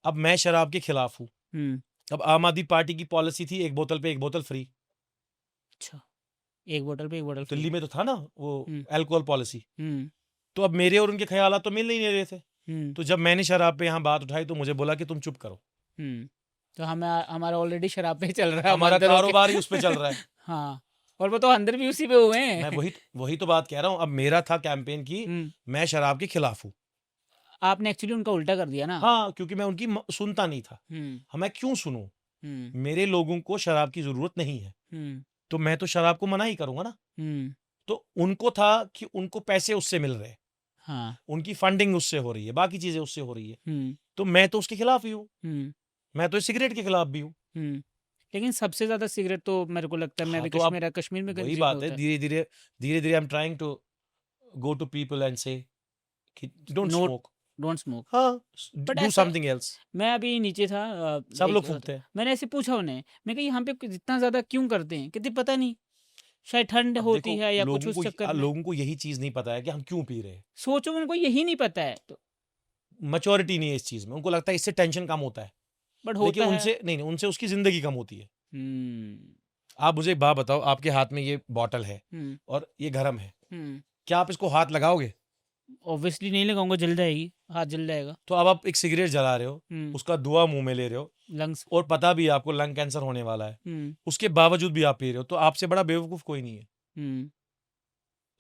अब मैं शराब के खिलाफ हूँ। हम्म, अब आम आदमी पार्टी की पॉलिसी थी एक बोतल पे एक बोतल फ्री। अच्छा, एक बोतल पे एक बोतल फ्री। दिल्ली में तो था ना वो हम्म, अल्कोहल पॉलिसी। हम्म, तो अब मेरे और उनके ख्यालात तो मिल ही नहीं रहे थे। हम्म, तो जब मैंने शराब पे यहाँ बात उठाई तो मुझे बोला कि तुम चुप करो, हम्म, तो हमें हमारा ऑलरेडी शराब पे ही चल रहा है, हम हमारा अंदर होके कारोबार ही उस पे चल रहा है। हाँ, और वो तो अंदर भी उसी पे हुए मैं हैं। वही तो बात कह रहा हूँ। अब मेरा था कैंपेन की हम्म, मैं शराब के खिलाफ हूँ। आपने एक्चुअली उनका उल्टा कर दिया ना। हाँ, क्योंकि मैं उनकी सुनता नहीं था। हम्म, हाँ, मैं क्यों सुनूं? हम्म, मेरे लोगों को शराब की जरूरत नहीं है, हम्म, तो मैं तो शराब को मना ही करूंगा ना। हम्म, तो उनको था कि उनको पैसे उससे मिल रहे हैं, हाँ, उनकी फंडिंग उससे हो रही है, बाकी चीजें उससे हो रही है, हम्म, तो मैं तो उसके खिलाफ ही हूँ। हम्म, मैं तो सिगरेट के खिलाफ भी हूँ। हम्म। लेकिन सबसे ज्यादा सिगरेट तो मेरे को लगता है, मैं हाँ, भी तो अब कश्मीर में वही कंज्यूम बात है, होता है। धीरे धीरे I am trying to go to people and say don't not, smoke. Don't smoke. हाँ, बट डू ऐसा, समथिंग एल्स। मैं अभी नीचे था, सब एक लोग फूकते हैं। मैंने ऐसे पूछा उन्हें, मैं कहा यहाँ पे इतना ज्यादा क्यों करते हैं? कहते पता नहीं, शायद ठंड अब होती देखो, है या कुछ उस चक्कर में। लोगों को यही चीज नहीं पता है कि हम क्यों पी रहे हैं। सोचो, उनको यही नहीं पता है तो। मैच्योरिटी नहीं है इस चीज में, उनको लगता है इससे टेंशन कम होता है, बट लेकिन होता है। उनसे नहीं, उनसे उसकी जिंदगी कम होती है। हम्म, आप मुझे एक बात बताओ, आपके हाथ में ये बॉटल है और ये गरम है, हम्म, क्या आप इसको हाथ लगाओगे? ऑब्वियसली नहीं लगाऊंगा, जल जाएगी। हाथ जल जाएगा। तो अब आप एक सिगरेट जला रहे हो, उसका धुआं मुंह में ले रहे हो, लंग्स। और पता भी है आपको लंग कैंसर होने वाला है, उसके बावजूद भी आप पी रहे हो, तो आपसे बड़ा बेवकूफ कोई नहीं है।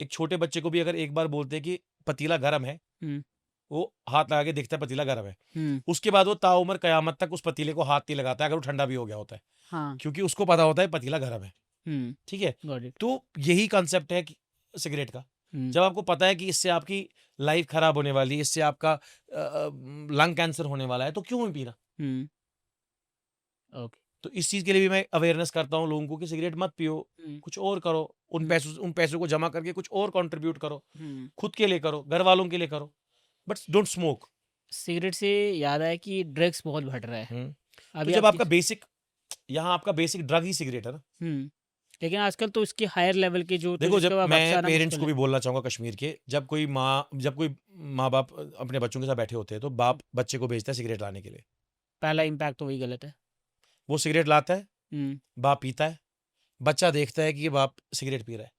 एक छोटे बच्चे को भी अगर एक बार बोलते हैं कि पतीला गर्म है, वो हाथ लगा के देखता है पतीला गर्म है, उसके बाद वो ताउम्र कयामत तक उस पतीले को हाथ नहीं लगाता है अगर वो ठंडा भी हो गया होता है, हाँ। क्योंकि उसको पता होता है पतीला गर्म है। ठीक है, गॉट इट। तो यही कॉन्सेप्ट है सिगरेट का। जब आपको पता है कि इससे आपकी लाइफ खराब होने वाली है, इससे आपका लंग कैंसर होने वाला है, तो क्यों नहीं पीना? ओके। तो इस चीज के लिए भी मैं अवेयरनेस करता हूँ लोगों को कि सिगरेट मत पियो, कुछ और करो, उन पैसों को जमा करके कुछ और कंट्रीब्यूट करो, खुद के लिए करो, घर वालों के लिए करो, बट डोंट स्मोक। सिगरेट से याद आया कि ड्रग्स बहुत बढ़ रहा है तो अभी जब आपकी। आपका बेसिक, यहाँ आपका बेसिक ड्रग ही सिगरेट है ना। लेकिन आजकल तो इसके हायर लेवल के जो, तो देखो, जिसके जब बाद मैं वापस आना पेरेंट्स मुश्किल को है। भी बोलना चाहूंगा कश्मीर के, जब कोई माँ बाप अपने बच्चों के साथ बैठे होते हैं, तो बाप बच्चे को भेजता है सिगरेट लाने के लिए। पहला इम्पैक्ट तो वही गलत है। वो सिगरेट लाता है, बाप पीता है, बच्चा देखता है कि ये बाप सिगरेट पी रहा है,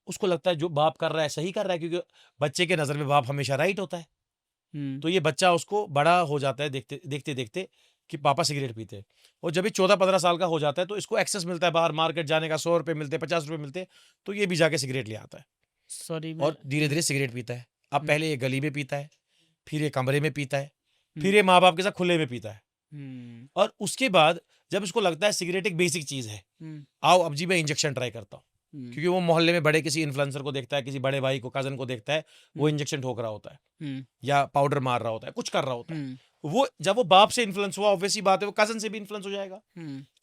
उसको लगता है जो बाप कर रहा है सही कर रहा है, क्योंकि बच्चे के नजर में बाप हमेशा राइट होता है। तो ये बच्चा उसको बड़ा हो जाता है देखते देखते देखते कि पापा सिगरेट पीते हैं, और जब ये 14-15 साल का हो जाता है तो इसको एक्सेस मिलता है बाहर मार्केट जाने का, 100 रुपये मिलते हैं, 50 रुपये मिलते हैं, तो ये भी जाके सिगरेट ले आता है सॉरी और धीरे धीरे सिगरेट पीता है। अब पहले ये गली में पीता है, फिर ये कमरे में पीता है, फिर ये माँ बाप के साथ खुले में पीता है, और उसके बाद जब इसको लगता है सिगरेट एक बेसिक चीज है, आओ अब जी मैं इंजेक्शन ट्राई करता हूँ, क्योंकि वो मोहल्ले में बड़े किसी इन्फ्लुएंसर को देखता है, किसी बड़े भाई को, कजन को देखता है, वो इंजेक्शन ठोक रहा होता है या पाउडर मार रहा होता है, कुछ कर रहा होता है, वो जब वो बाप से इन्फ्लुएंस हुआ, ऑब्वियसली बात है वो कजन से भी इन्फ्लुएंस हो जाएगा,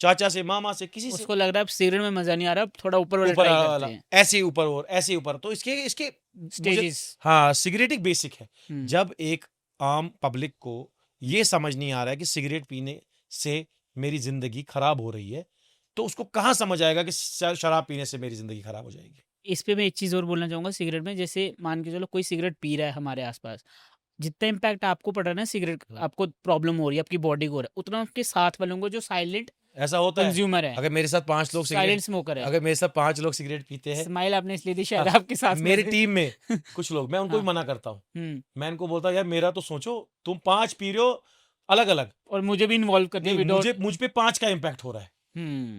चाचा से, मामा से, किसी से। उसको लग रहा है अब सिगरेट में मजा नहीं आ रहा, थोड़ा ऊपर वाला ऊपर ट्राई वाला करते हैं। ऐसे ऊपर और ऐसे ऊपर, तो इसके स्टेजेस। हाँ, सिगरेट एक बेसिक है। जब एक आम पब्लिक को ये समझ नहीं आ रहा है कि सिगरेट पीने से मेरी जिंदगी खराब हो रही है, तो उसको कहाँ समझ आएगा कि शराब पीने से मेरी जिंदगी खराब हो जाएगी। इस पे मैं एक चीज़ और बोलना चाहूँगा सिगरेट में, जैसे मान के चलो कोई सिगरेट पी रहा है हमारे आसपास, जितना इम्पैक्ट आपको पड़ रहा है ना सिगरेट, आपको प्रॉब्लम हो रही है, आपकी बॉडी को हो रहा है, उतना उसके साथ वालों को जो साइलेंट ऐसा होता है, कंज्यूमर है, अगर मेरे साथ 5 लोग साइलेंट सिगरेट स्मोकर है। अगर मेरे साथ 5 लोग सिगरेट पीते हैं, स्माइल आपने इसलिए दी शायद हाँ, आपके साथ मेरी टीम में कुछ लोग, मैं उनको भी हाँ। मना करता हूँ, मैं इनको बोलता हूँ यार मेरा तो सोचो, तुम 5 पी रहे हो अलग अलग, और मुझे भी इन्वॉल्व कर दिया, मुझ पे 5 का इम्पैक्ट हो रहा है।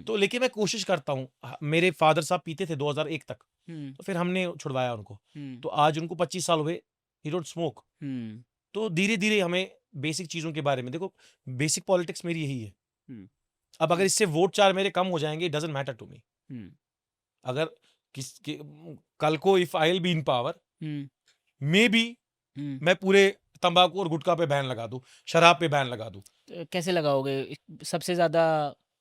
तो लेकिन मैं कोशिश करता हूँ, मेरे फादर साहब पीते थे 2001 तक, तो फिर हमने छुड़वाया उनको, तो आज उनको 25 साल हुए, ही डोंट स्मोक। तो धीरे धीरे हमें बेसिक चीजों के बारे में, देखो बेसिक पॉलिटिक्स मेरी यही है। अब अगर इससे वोट 4 मेरे कम हो जाएंगे, it doesn't matter to me. अगर कल को if I will be in power, maybe मैं पूरे तंबाकू और गुटखा पे बैन लगा दूं, शराब पे बैन लगा दूं। कैसे लगाओगे? सबसे ज्यादा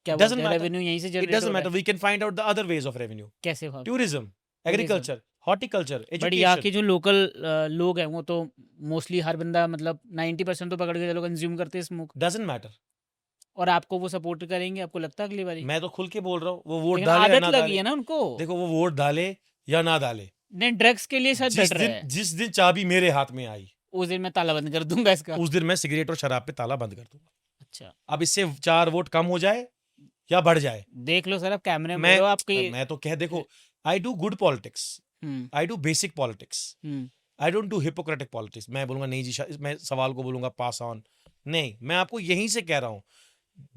क्या बोलते हैं, रेवेन्यू यहीं से इट जनरेट हो डजंट रहा मैटर, है। We can find out the other ways of revenue, कैसे भाव? टूरिज्म, एग्रीकल्चर, हॉर्टिकल्चर, बट यहाँ एजुकेशन। के जो लोकल लोग हैं वो तो मोस्टली हर बंदा मतलब 90% तो पकड़ के चलो कंज्यूम करते हैं स्मोक, डजंट मैटर। और आपको वो सपोर्ट करेंगे, आपको लगता है अगली बारी? मैं तो खुल के बोल रहा हूँ, वो वोट लेकिन डाले या आदत ना लगी डाले, है ना उनको। देखो वो वोट डाले या ना डाले, नहीं, ड्रग्स के लिए शायद डट रहा है। जिस दिन चाबी मेरे हाथ में आई, उस दिन मैं ताला बंद कर दूंगा इसका। उस दिन मैं सिगरेट और शराब पे ताला बंद कर दूंगा। अच्छा, अब इससे 4 वोट कम हो जाए या बढ़ जाए, देख लो सर, आप कैमरे में मैं बोल रहे हो आपकी। मैं तो कह, देखो I do good politics, I do basic politics, I don't do hypocritic politics. मैं बोलूंगा नहीं जी, मैं सवाल को बोलूंगा पास ऑन, नहीं, मैं आपको यहीं से कह रहा हूं,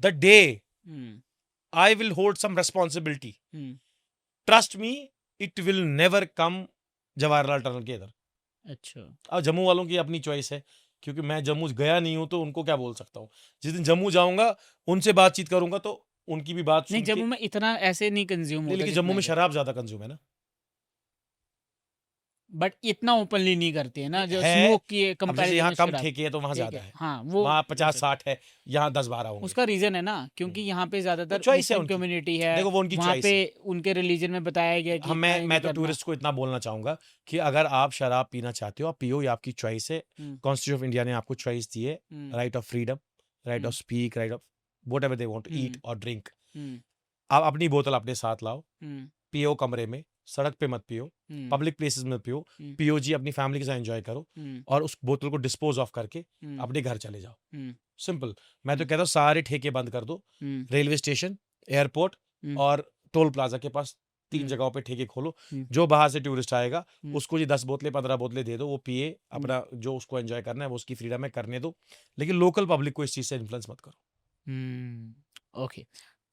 the day I will hold some responsibility, trust me, it will never come Jawaharlal tunnel के इधर। अच्छा, अब जम्मू वालों की अपनी चॉइस है, क्योंकि मैं जम्मू गया नहीं हूं, तो उनको क्या बोल सकता हूँ। जिस दिन जम्मू जाऊंगा, उनसे बातचीत करूंगा, तो उनकी भी बात नहीं सुन के, जम्मू में इतना ऐसे नहीं कंज्यूम होता लेकिन जितना जम्मू में इधर। शराब ज्यादा कंज्यूम है ना, बट इतना ओपनली नहीं करते हैं ना जो है। स्मोक की अब जैसे कंपैरिजन यहाँ में कम शराब। ठेके है तो वहाँ ठीक ज्यादा है, हाँ वो वहाँ 50-60 है, यहाँ 10-12 होंगे। उसका रीजन है ना, क्योंकि यहाँ पे ज्यादातर choice है मुस्लिम उनकी। कम्युनिटी है, देखो वो उनकी वहाँ choice पे है। उनके रिलीजन में बताया गया कि हम इतना ही मैं नहीं तो करना। टूरिस्ट को इतना बोलना चाहूंगा कि अगर आप शराब पीना चाहते हो, आप पियो, ये आपकी चॉइस है। कॉन्स्टिट्यूशन ऑफ इंडिया ने आपको चॉइस दी है, right of freedom, right of speak, right of whatever they want to eat और ड्रिंक। आप अपनी बोतल अपने साथ लाओ, पियो कमरे में, सड़क पे मत पियो, पब्लिक प्लेसेस में पियो, पियो जी अपनी फैमिली के साथ एंजॉय करो, और उस बोतल को डिस्पोज ऑफ करके अपने घर चले जाओ। सिंपल। मैं तो कहता हूँ सारे ठेके बंद कर दो, रेलवे स्टेशन, एयरपोर्ट और टोल प्लाजा के पास 3 जगहों पे ठेके खोलो, हम्म। जो बाहर से टूरिस्ट आएगा हम्म। उसको जी 10 बोतलें 15 बोतलें दे दो, वो पिए, अपना जो उसको एंजॉय करना है वो उसकी फ्रीडम है, करने दो, लेकिन लोकल पब्लिक को इस चीज़ से इन्फ्लुएंस मत करो। ओके,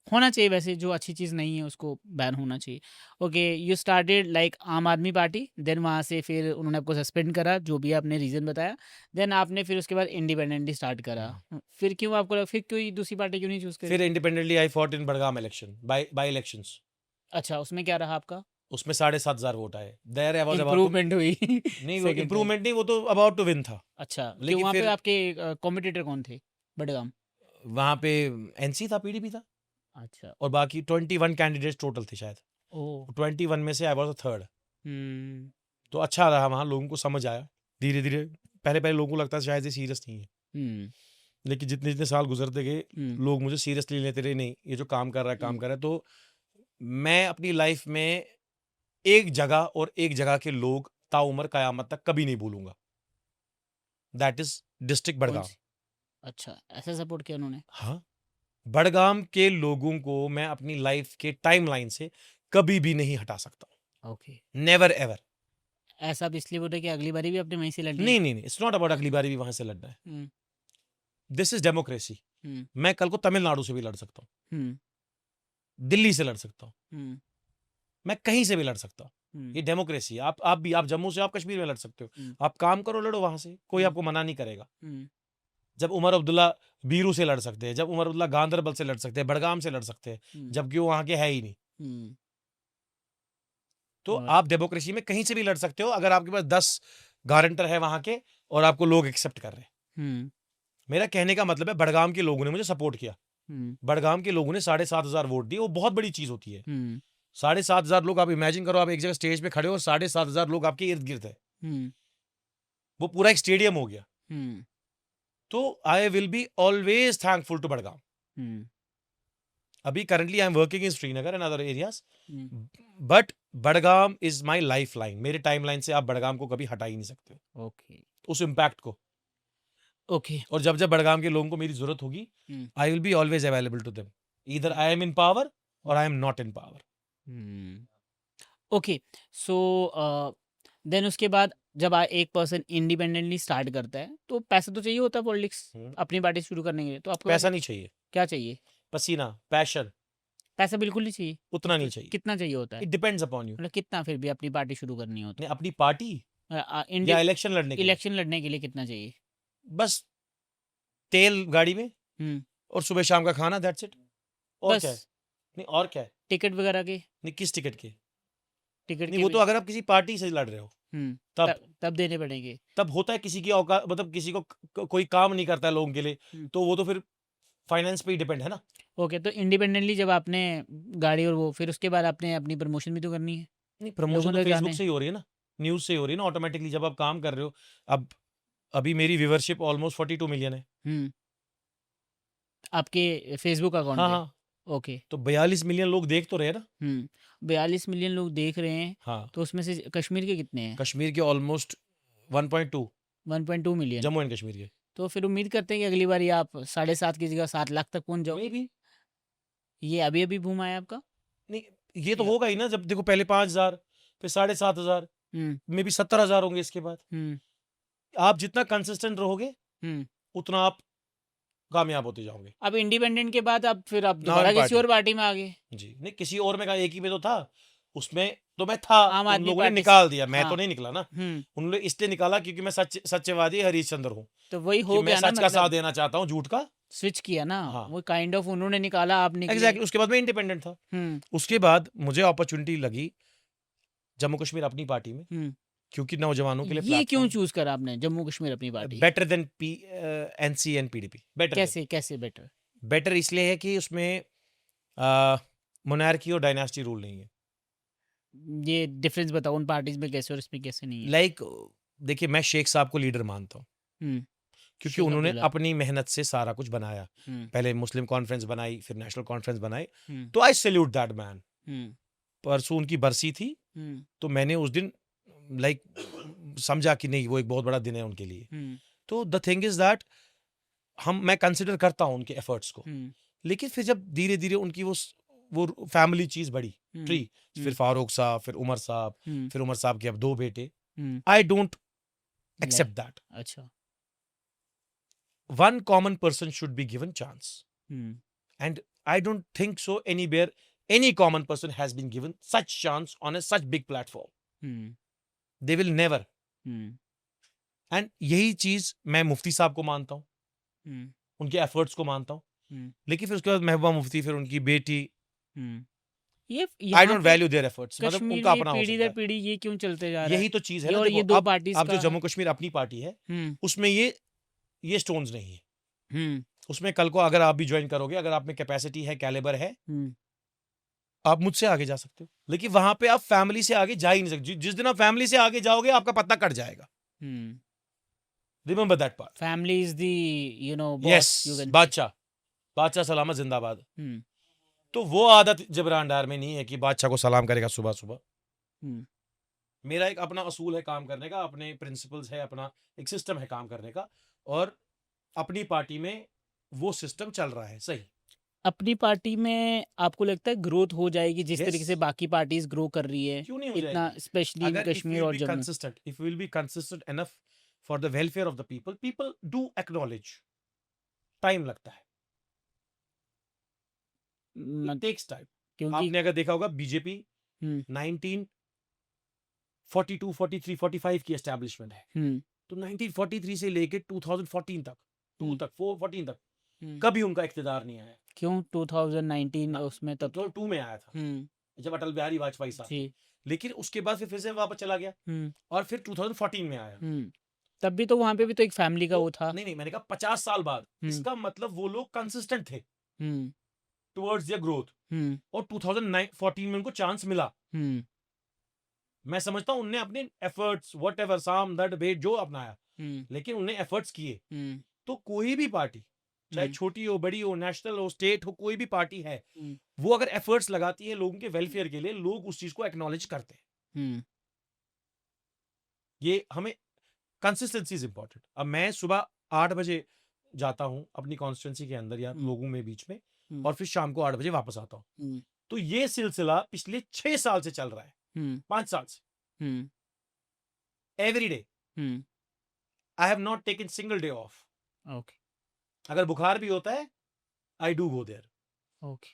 होना चाहिए वैसे, जो अच्छी चीज़ नहीं है उसको बैन होना चाहिए। ओके, यू स्टार्टेड लाइक आम आदमी पार्टी, देन वहाँ से फिर उन्होंने आपको सस्पेंड करा, जो भी आपने रीज़न बताया, देन आपने फिर उसके बाद इंडिपेंडेंटली स्टार्ट करा। फिर क्यों आपको फिर कोई दूसरी पार्टी क्यों नहीं चूज़ करी? फिर independently I fought in Budgam election, by elections, अच्छा, उसमें क्या रहा आपका? उसमें 7,500 वोट आए, there I was about to, improvement हुई नहीं वो सेकंड टाइम। इम्प्रूवमेंट नहीं, वो तो अबाउट टू विन था, अच्छा, क्यों लेकिन वहाँ पे फिर आपके कॉम्पिटिटर कौन थे बड़गाम? वहाँ पे एनसी था, पीडीपी था, अच्छा, और बाकी 21 कैंडिडेट्स टोटल थे शायद, ओह, 21 में से आई वाज द थर्ड। हम्म, तो अच्छा रहा, वहाँ लोगों को समझ आया धीरे धीरे, पहले पहले लोगों को लगता था शायद ये सीरियस नहीं है, हम्म, लेकिन जितने जितने साल गुजरते गए हम्म, लोग मुझे सीरियसली लेते रहे, नहीं ये जो काम कर रहा है काम हम्म, कर रहा है। तो मैं अपनी लाइफ में एक जगह और एक जगह के लोग ताउम्र कयामत तक कभी नहीं भूलूंगा, दैट इज डिस्ट्रिक्ट कौन बड़गाम। सी? अच्छा, ऐसा सपोर्ट किया उन्होंने? हाँ, बड़गाम के लोगों को मैं अपनी लाइफ के टाइमलाइन से कभी भी नहीं हटा सकता, ओके, नेवर एवर। ऐसा आप इसलिए बोल रहे कि अगली बारी भी आपने वहीं से लड़नी है? नहीं नहीं नहीं, इट्स नॉट अबाउट अगली बारी भी वहां से लड़ना है, हम्म, दिस इज डेमोक्रेसी। हम्म, मैं कल को तमिलनाडु से भी लड़ सकता हूँ, हम्म, दिल्ली से लड़ सकता हूँ, हम्म, मैं कहीं से भी लड़ सकता हूँ, हम्म, ये डेमोक्रेसी है। आप भी, आप जम्मू से आप कश्मीर में लड़ सकते हो, हम्म, आप काम करो लड़ो वहां से, कोई हम्म, आपको मना नहीं करेगा। हम्म, जब उमर अब्दुल्ला बीरू से लड़ सकते हैं, जब उमर अब्दुल्ला गांधरबल से लड़ सकते हैं, बड़गाम से लड़ सकते हैं, हम्म, जबकि वो वहां के है ही नहीं। हम्म, तो और आप डेमोक्रेसी में कहीं से भी लड़ सकते हो, अगर आपके पास 10 गारंटर है वहां के और आपको लोग एक्सेप्ट कर रहे हैं। हम्म, मेरा कहने का मतलब है, बड़गाम के लोगों ने मुझे सपोर्ट किया, हम्म, बड़गाम के लोगों ने 7,500 वोट दिए, वो बहुत बड़ी चीज होती है। हम्म, 7,500 लोग, आप इमेजिन करो, आप एक जगह स्टेज पे खड़े हो और 7,500 लोग आपके इर्द गिर्द है, हम्म, वो पूरा एक स्टेडियम हो गया। हम्म, तो I will be always thankful to Budgam. Hmm, अभी currently I am working in Srinagar and other areas, hmm, but Budgam is my life line, मेरे टाइम लाइन से आप बड़गाम को कभी हटा ही नहीं सकते, ओके, उस इम्पैक्ट को। ओके, और जब जब बड़गाम के लोगों को मेरी जरूरत होगी, hmm, I will be always available to them, either I am in power और I am not in power. Hmm, okay, so then उसके बाद जब एक पर्सन इंडिपेंडेंटली स्टार्ट करता है तो पैसा तो चाहिए होता है पॉलिटिक्स अपनी पार्टी शुरू करने के लिए, तो आपको पैसा नहीं चाहिए, क्या चाहिए? पसीना, पैशन, पैसा बिल्कुल नहीं चाहिए? उतना नहीं चाहिए, कितना चाहिए होता है? It depends upon you. मतलब कितना फिर भी अपनी पार्टी शुरू करनी होती नहीं, अपनी पार्टी है? या इलेक्शन लड़ने के लिए, इलेक्शन लड़ने के लिए कितना चाहिए? बस तेल गाड़ी में हम्म, और सुबह शाम का खाना, दैट्स इट। और क्या है? बस नहीं और क्या है? टिकट वगैरह के? नहीं, किस टिकट के? टिकट नहीं, के वो भी? तो अगर आप किसी पार्टी से लड़ रहे हो तब तब देने पड़ेंगे। तब होता है, किसी की औकात, मतलब किसी को कोई काम नहीं करता है लोगों के लिए, तो वो तो फिर फाइनेंस पे ही डिपेंड है ना। ओके, तो इंडिपेंडेंटली जब आपने गाड़ी और वो, फिर उसके बाद आपने अपनी प्रमोशन भी तो करनी है, नहीं, लोगों प्रमोशन तो तक फेसबुक जाने। से ही हो रही है ना, न्यूज से ही हो रही है ना, ऑटोमेटिकली जब आप काम कर रहे हो। अब अभी मेरी व्यूवरशिप ऑलमोस्ट 42 मिलियन है। आपके फेसबुक अकाउंट हाँ पे? हाँ, ओके, तो 42 मिलियन लोग देख तो रहे हैं ना। 42 मिलियन लोग देख रहे हैं, हाँ, तो उसमें से कश्मीर के कितने हैं? कश्मीर के almost 1.2, 1.2 million. Jammu and Kashmir के। तो फिर उम्मीद करते हैं कि अगली बारी आप 7.5 की जगह 7 लाख तक पहुंच जाओ। मे भी ये अभी अभी बूम आया आपका? नहीं, ये तो या- होगा ही ना, जब देखो पहले 5,000, फिर 7,500, हम्म, मे भी 70,000 होंगे इसके बाद। हम्म, आप जितना कंसिस्टेंट रहोगे हम्म। उतना आप कामयाब होते जाओगे। अब इंडिपेंडेंट के बाद अब फिर आप नॉन दोबारा किसी पार्टी, और पार्टी में आ गए? जी नहीं, किसी और में कहा, एक ही में तो था, उसमें तो मैं था, आम उन आदमी लोगों ने पार्टी से। निकाल दिया, मैं हाँ। तो नहीं निकला ना। हम्म, उन्होंने इसलिए निकाला क्योंकि मैं सच्चेवादी हरीश चंद्र हूँ, तो वही कि हो मैं गया ना, सच का साथ मतलब देना चाहता हूँ, झूठ का। स्विच किया ना। हाँ। वो काइंड ऑफ उन्होंने निकाला, आप निकले। एग्जैक्टली, उसके बाद मैं इंडिपेंडेंट था। हम्म, उसके बाद मुझे अपॉर्चुनिटी लगी जम्मू कश्मीर अपनी पार्टी में, हम्म। क्योंकि नौजवानों के लिए ये क्यों प्लेटफॉर्म चूज करा आपने जम्मू कश्मीर अपनी party? Better than NC and PDP. Better कैसे कैसे बेटर? बेटर इसलिए है कि उसमें मोनार्की और डायनास्टी रूल नहीं है। ये डिफरेंस बताओ उन पार्टीज में कैसे और इसमें कैसे नहीं है? लाइक देखिए, मैं शेख साहब को लीडर मानता हूँ, हम्म, क्योंकि शेख उन्होंने अब्दुल्ला। अपनी मेहनत से सारा कुछ बनाया। हम्म, पहले मुस्लिम कॉन्फ्रेंस बनाई, फिर नेशनल कॉन्फ्रेंस बनाई, हम्म, तो आई सैल्यूट दैट मैन। हम्म, परसों उनकी बरसी थी, हम्म, तो मैंने उस दिन लाइक समझा कि नहीं, वो एक बहुत बड़ा दिन है उनके लिए। हम्म, तो द थिंग इज दैट मैं कंसिडर करता हूँ उनके एफर्ट्स को, हम्म, लेकिन फिर जब धीरे धीरे उनकी वो वो फैमिली चीज बड़ी हम्म, ट्री, फिर फारूक साहब, फिर उमर साहब, हम्म, फिर उमर साहब के अब 2 बेटे. Hmm, I don't like, accept that. अच्छा. One common person should be given chance. Hmm, And I don't think so anywhere any common person has been given such chance on a such big platform. Hmm, They will never. Hmm, And यही चीज मैं मुफ्ती साहब को मानता हूँ, हम्म, उनके efforts को मानता हूँ. हम्म, लेकिन फिर उसके बाद महबूबा मुफ्ती, फिर उनकी बेटी, हम्म. ये आई यहाँ don't pay value their efforts. मतलब कश्मीर उनका में अपना हो पीढ़ी सकता दर है. पीढ़ी ये क्यों चलते जा रहा यही है? तो चीज है ये ना. और ये देखो, दो अब पार्टीज अब का जो है. जम्मू कश्मीर अपनी पार्टी है, हम्म, उसमें ये स्टोन्स नहीं है. हम्म, उसमें कल को अगर आप भी ज्वाइन करोगे, अगर आप में कैपेसिटी है, कैलिबर है, हम्म, आप मुझसे आगे जा सकते हो. लेकिन वहां पे आप फैमिली से आगे जा ही नहीं सकते. जिस दिन आप फैमिली से आगे जाओगे, आपका पत्ता कट जाएगा. Hmm. Remember that part. Family is the yes, boss you can. बादशाह सलामत जिंदाबाद. हम्म, तो वो आदत जबरान डार में नहीं है कि बादशाह को सलाम करेगा सुबह सुबह. हम्म, मेरा एक अपना असूल है काम करने का, अपने प्रिंसिपल्स है, अपना एक सिस्टम है काम करने का, और अपनी पार्टी में वो सिस्टम चल रहा है सही. अपनी पार्टी में आपको लगता है ग्रोथ हो जाएगी जिस तरीके से यस, बाकी पार्टीज ग्रो कर रही है, क्यों नहीं हो इतना जाएगी? स्पेशली अगर कश्मीर और Jammu? if we will be consistent enough for the welfare of the people do acknowledge. Time लगता है, म- it takes time. क्योंकि आपने अगर देखा होगा बीजेपी हम्म, 1942, 43, 45 की एस्टैब्लिशमेंट है. हम्म, तो 1943 से लेके 2014 तक, 2 हम्म, तक, 14 तक, हम्म. कभी उनका इख्तिदार नहीं आया. क्यों 2019 ना, उसमें तब? 2002 में आया था, जब अटल बिहारी वाजपेयी साहब. जी. लेकिन उसके बाद फिर से वापस चला गया, हम्म, और फिर 2014 में आया. तब भी तो वहां पे भी तो एक फैमिली का तो वो था. नहीं, मैंने कहा 50 साल बाद. हम्म, इसका मतलब वो लोग कंसिस्टेंट थे हम्म, टुवर्ड्स देयर ग्रोथ, हम्म, और 2014 में उनको चांस मिला. हम्म, मैं समझता हूँ उनने अपने एफर्ट्स वट एवर साम दैट वेट जो अपनाया, हम्म, लेकिन उनने एफर्ट्स किए. हम्म, तो कोई भी पार्टी, चाहे हम्म, छोटी हो, बड़ी हो, नेशनल हो, स्टेट हो, कोई भी पार्टी है, हम्म, वो अगर एफर्ट्स लगाती है लोगों के वेलफेयर के लिए, लोग उस चीज को एक्नॉलेज करते हैं. हम्म, ये हमें कंसिस्टेंसी इज इंपॉर्टेंट. अब मैं सुबह 8 बजे जाता हूँ अपनी कॉन्स्टिट्यूंसी के अंदर या लोगों में बीच में, हम्म, और फिर शाम को 8 बजे वापस आता हूँ. हम्म, तो ये सिलसिला पिछले 6 साल से चल रहा है, हम्म, 5 साल से, hmm, every day. Hmm. I have not taken single day off. Okay, अगर बुखार भी होता है, I do go there, okay.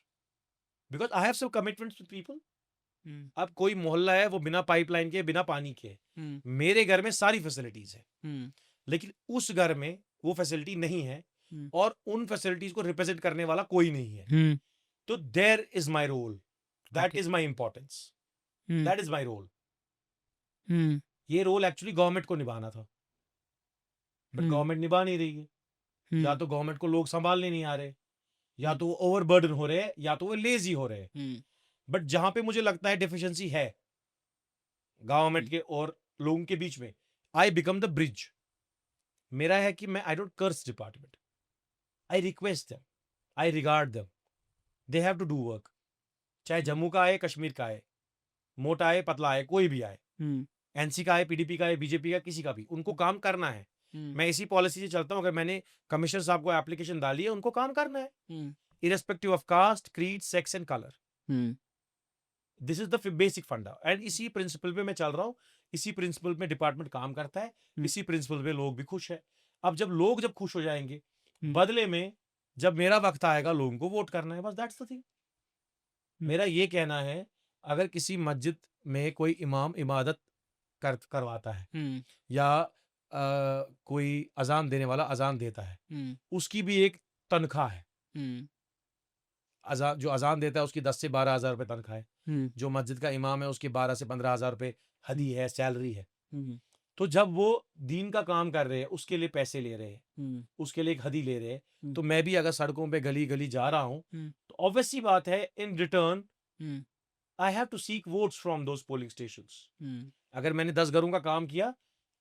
Because I have some commitments with people. Hmm, अब कोई मोहल्ला है वो बिना पाइपलाइन के, बिना पानी के, हम्म, मेरे घर में सारी फैसिलिटीज है, हम्म, लेकिन उस घर में वो फैसिलिटी नहीं है, हम्म, और उन फैसिलिटीज को रिप्रेजेंट करने वाला कोई नहीं है. हम्म, तो there is my role, that okay. Is my importance, hmm, that is my role. Hmm, ये रोल एक्चुअली गवर्नमेंट को निभाना था, बट हम्म, गवर्नमेंट निभा नहीं रही है. या हम्म, तो गवर्नमेंट को लोग संभालने नहीं आ रहे, या हम्म, तो वो ओवरबर्डन हो रहे हैं, या तो वो लेजी हो रहे हैं. हम्म, बट जहां पे मुझे लगता है डेफिशिएंसी है गवर्नमेंट हम्म, के और लोगों के बीच में, आई बिकम द ब्रिज. मेरा है कि मैं I don't curse department, I request them, I regard them, they have to do work. चाहे जम्मू का आए, कश्मीर का आए, मोटा आए, पतला आए, कोई भी आए, हम्म, एनसी का आए, पीडीपी का आए, बीजेपी का, किसी का भी, उनको काम करना है. हम्म, मैं इसी पॉलिसी से चलता हूं. अगर मैंने कमिश्नर साहब को एप्लीकेशन डाली है, उनको काम करना है, hmm, irrespective of caste, creed, sex and colour. Hmm, this is the basic funda, and इसी प्रिंसिपल पे मैं चल रहा हूँ. इसी प्रिंसिपल में डिपार्टमेंट काम करता है, इसी प्रिंसिपल पे लोग भी खुश है. अब जब खुश हो जाएंगे, बदले में जब मेरा वक्त आएगा लोगों को वोट करना है, बस दैट्स द थिंग. मेरा ये कहना है, अगर किसी मस्जिद में कोई इमाम इबादत करवाता है, हम्म, या कोई अजान देने वाला अजान देता है, हम्म, उसकी भी एक तनख्वाह है. हम्म, जो अजान देता है उसकी 10 से 12 हज़ार रुपये तनख्वाह है. हम्म, जो मस्जिद का इमाम है उसकी 12 से 15 हज़ार रुपये हदी है, सैलरी है. हम्म, तो जब वो दीन का काम कर रहे हैं, उसके लिए पैसे ले रहे हैं, हम्म, उसके लिए एक हदी ले रहे हैं, हम्म, तो मैं भी अगर सड़कों पे गली गली जा रहा हूँ, हम्म, तो ऑब्वियस सी बात है, in return hmm, I have to seek votes from those polling stations. Hmm, अगर मैंने 10 घरों का काम किया,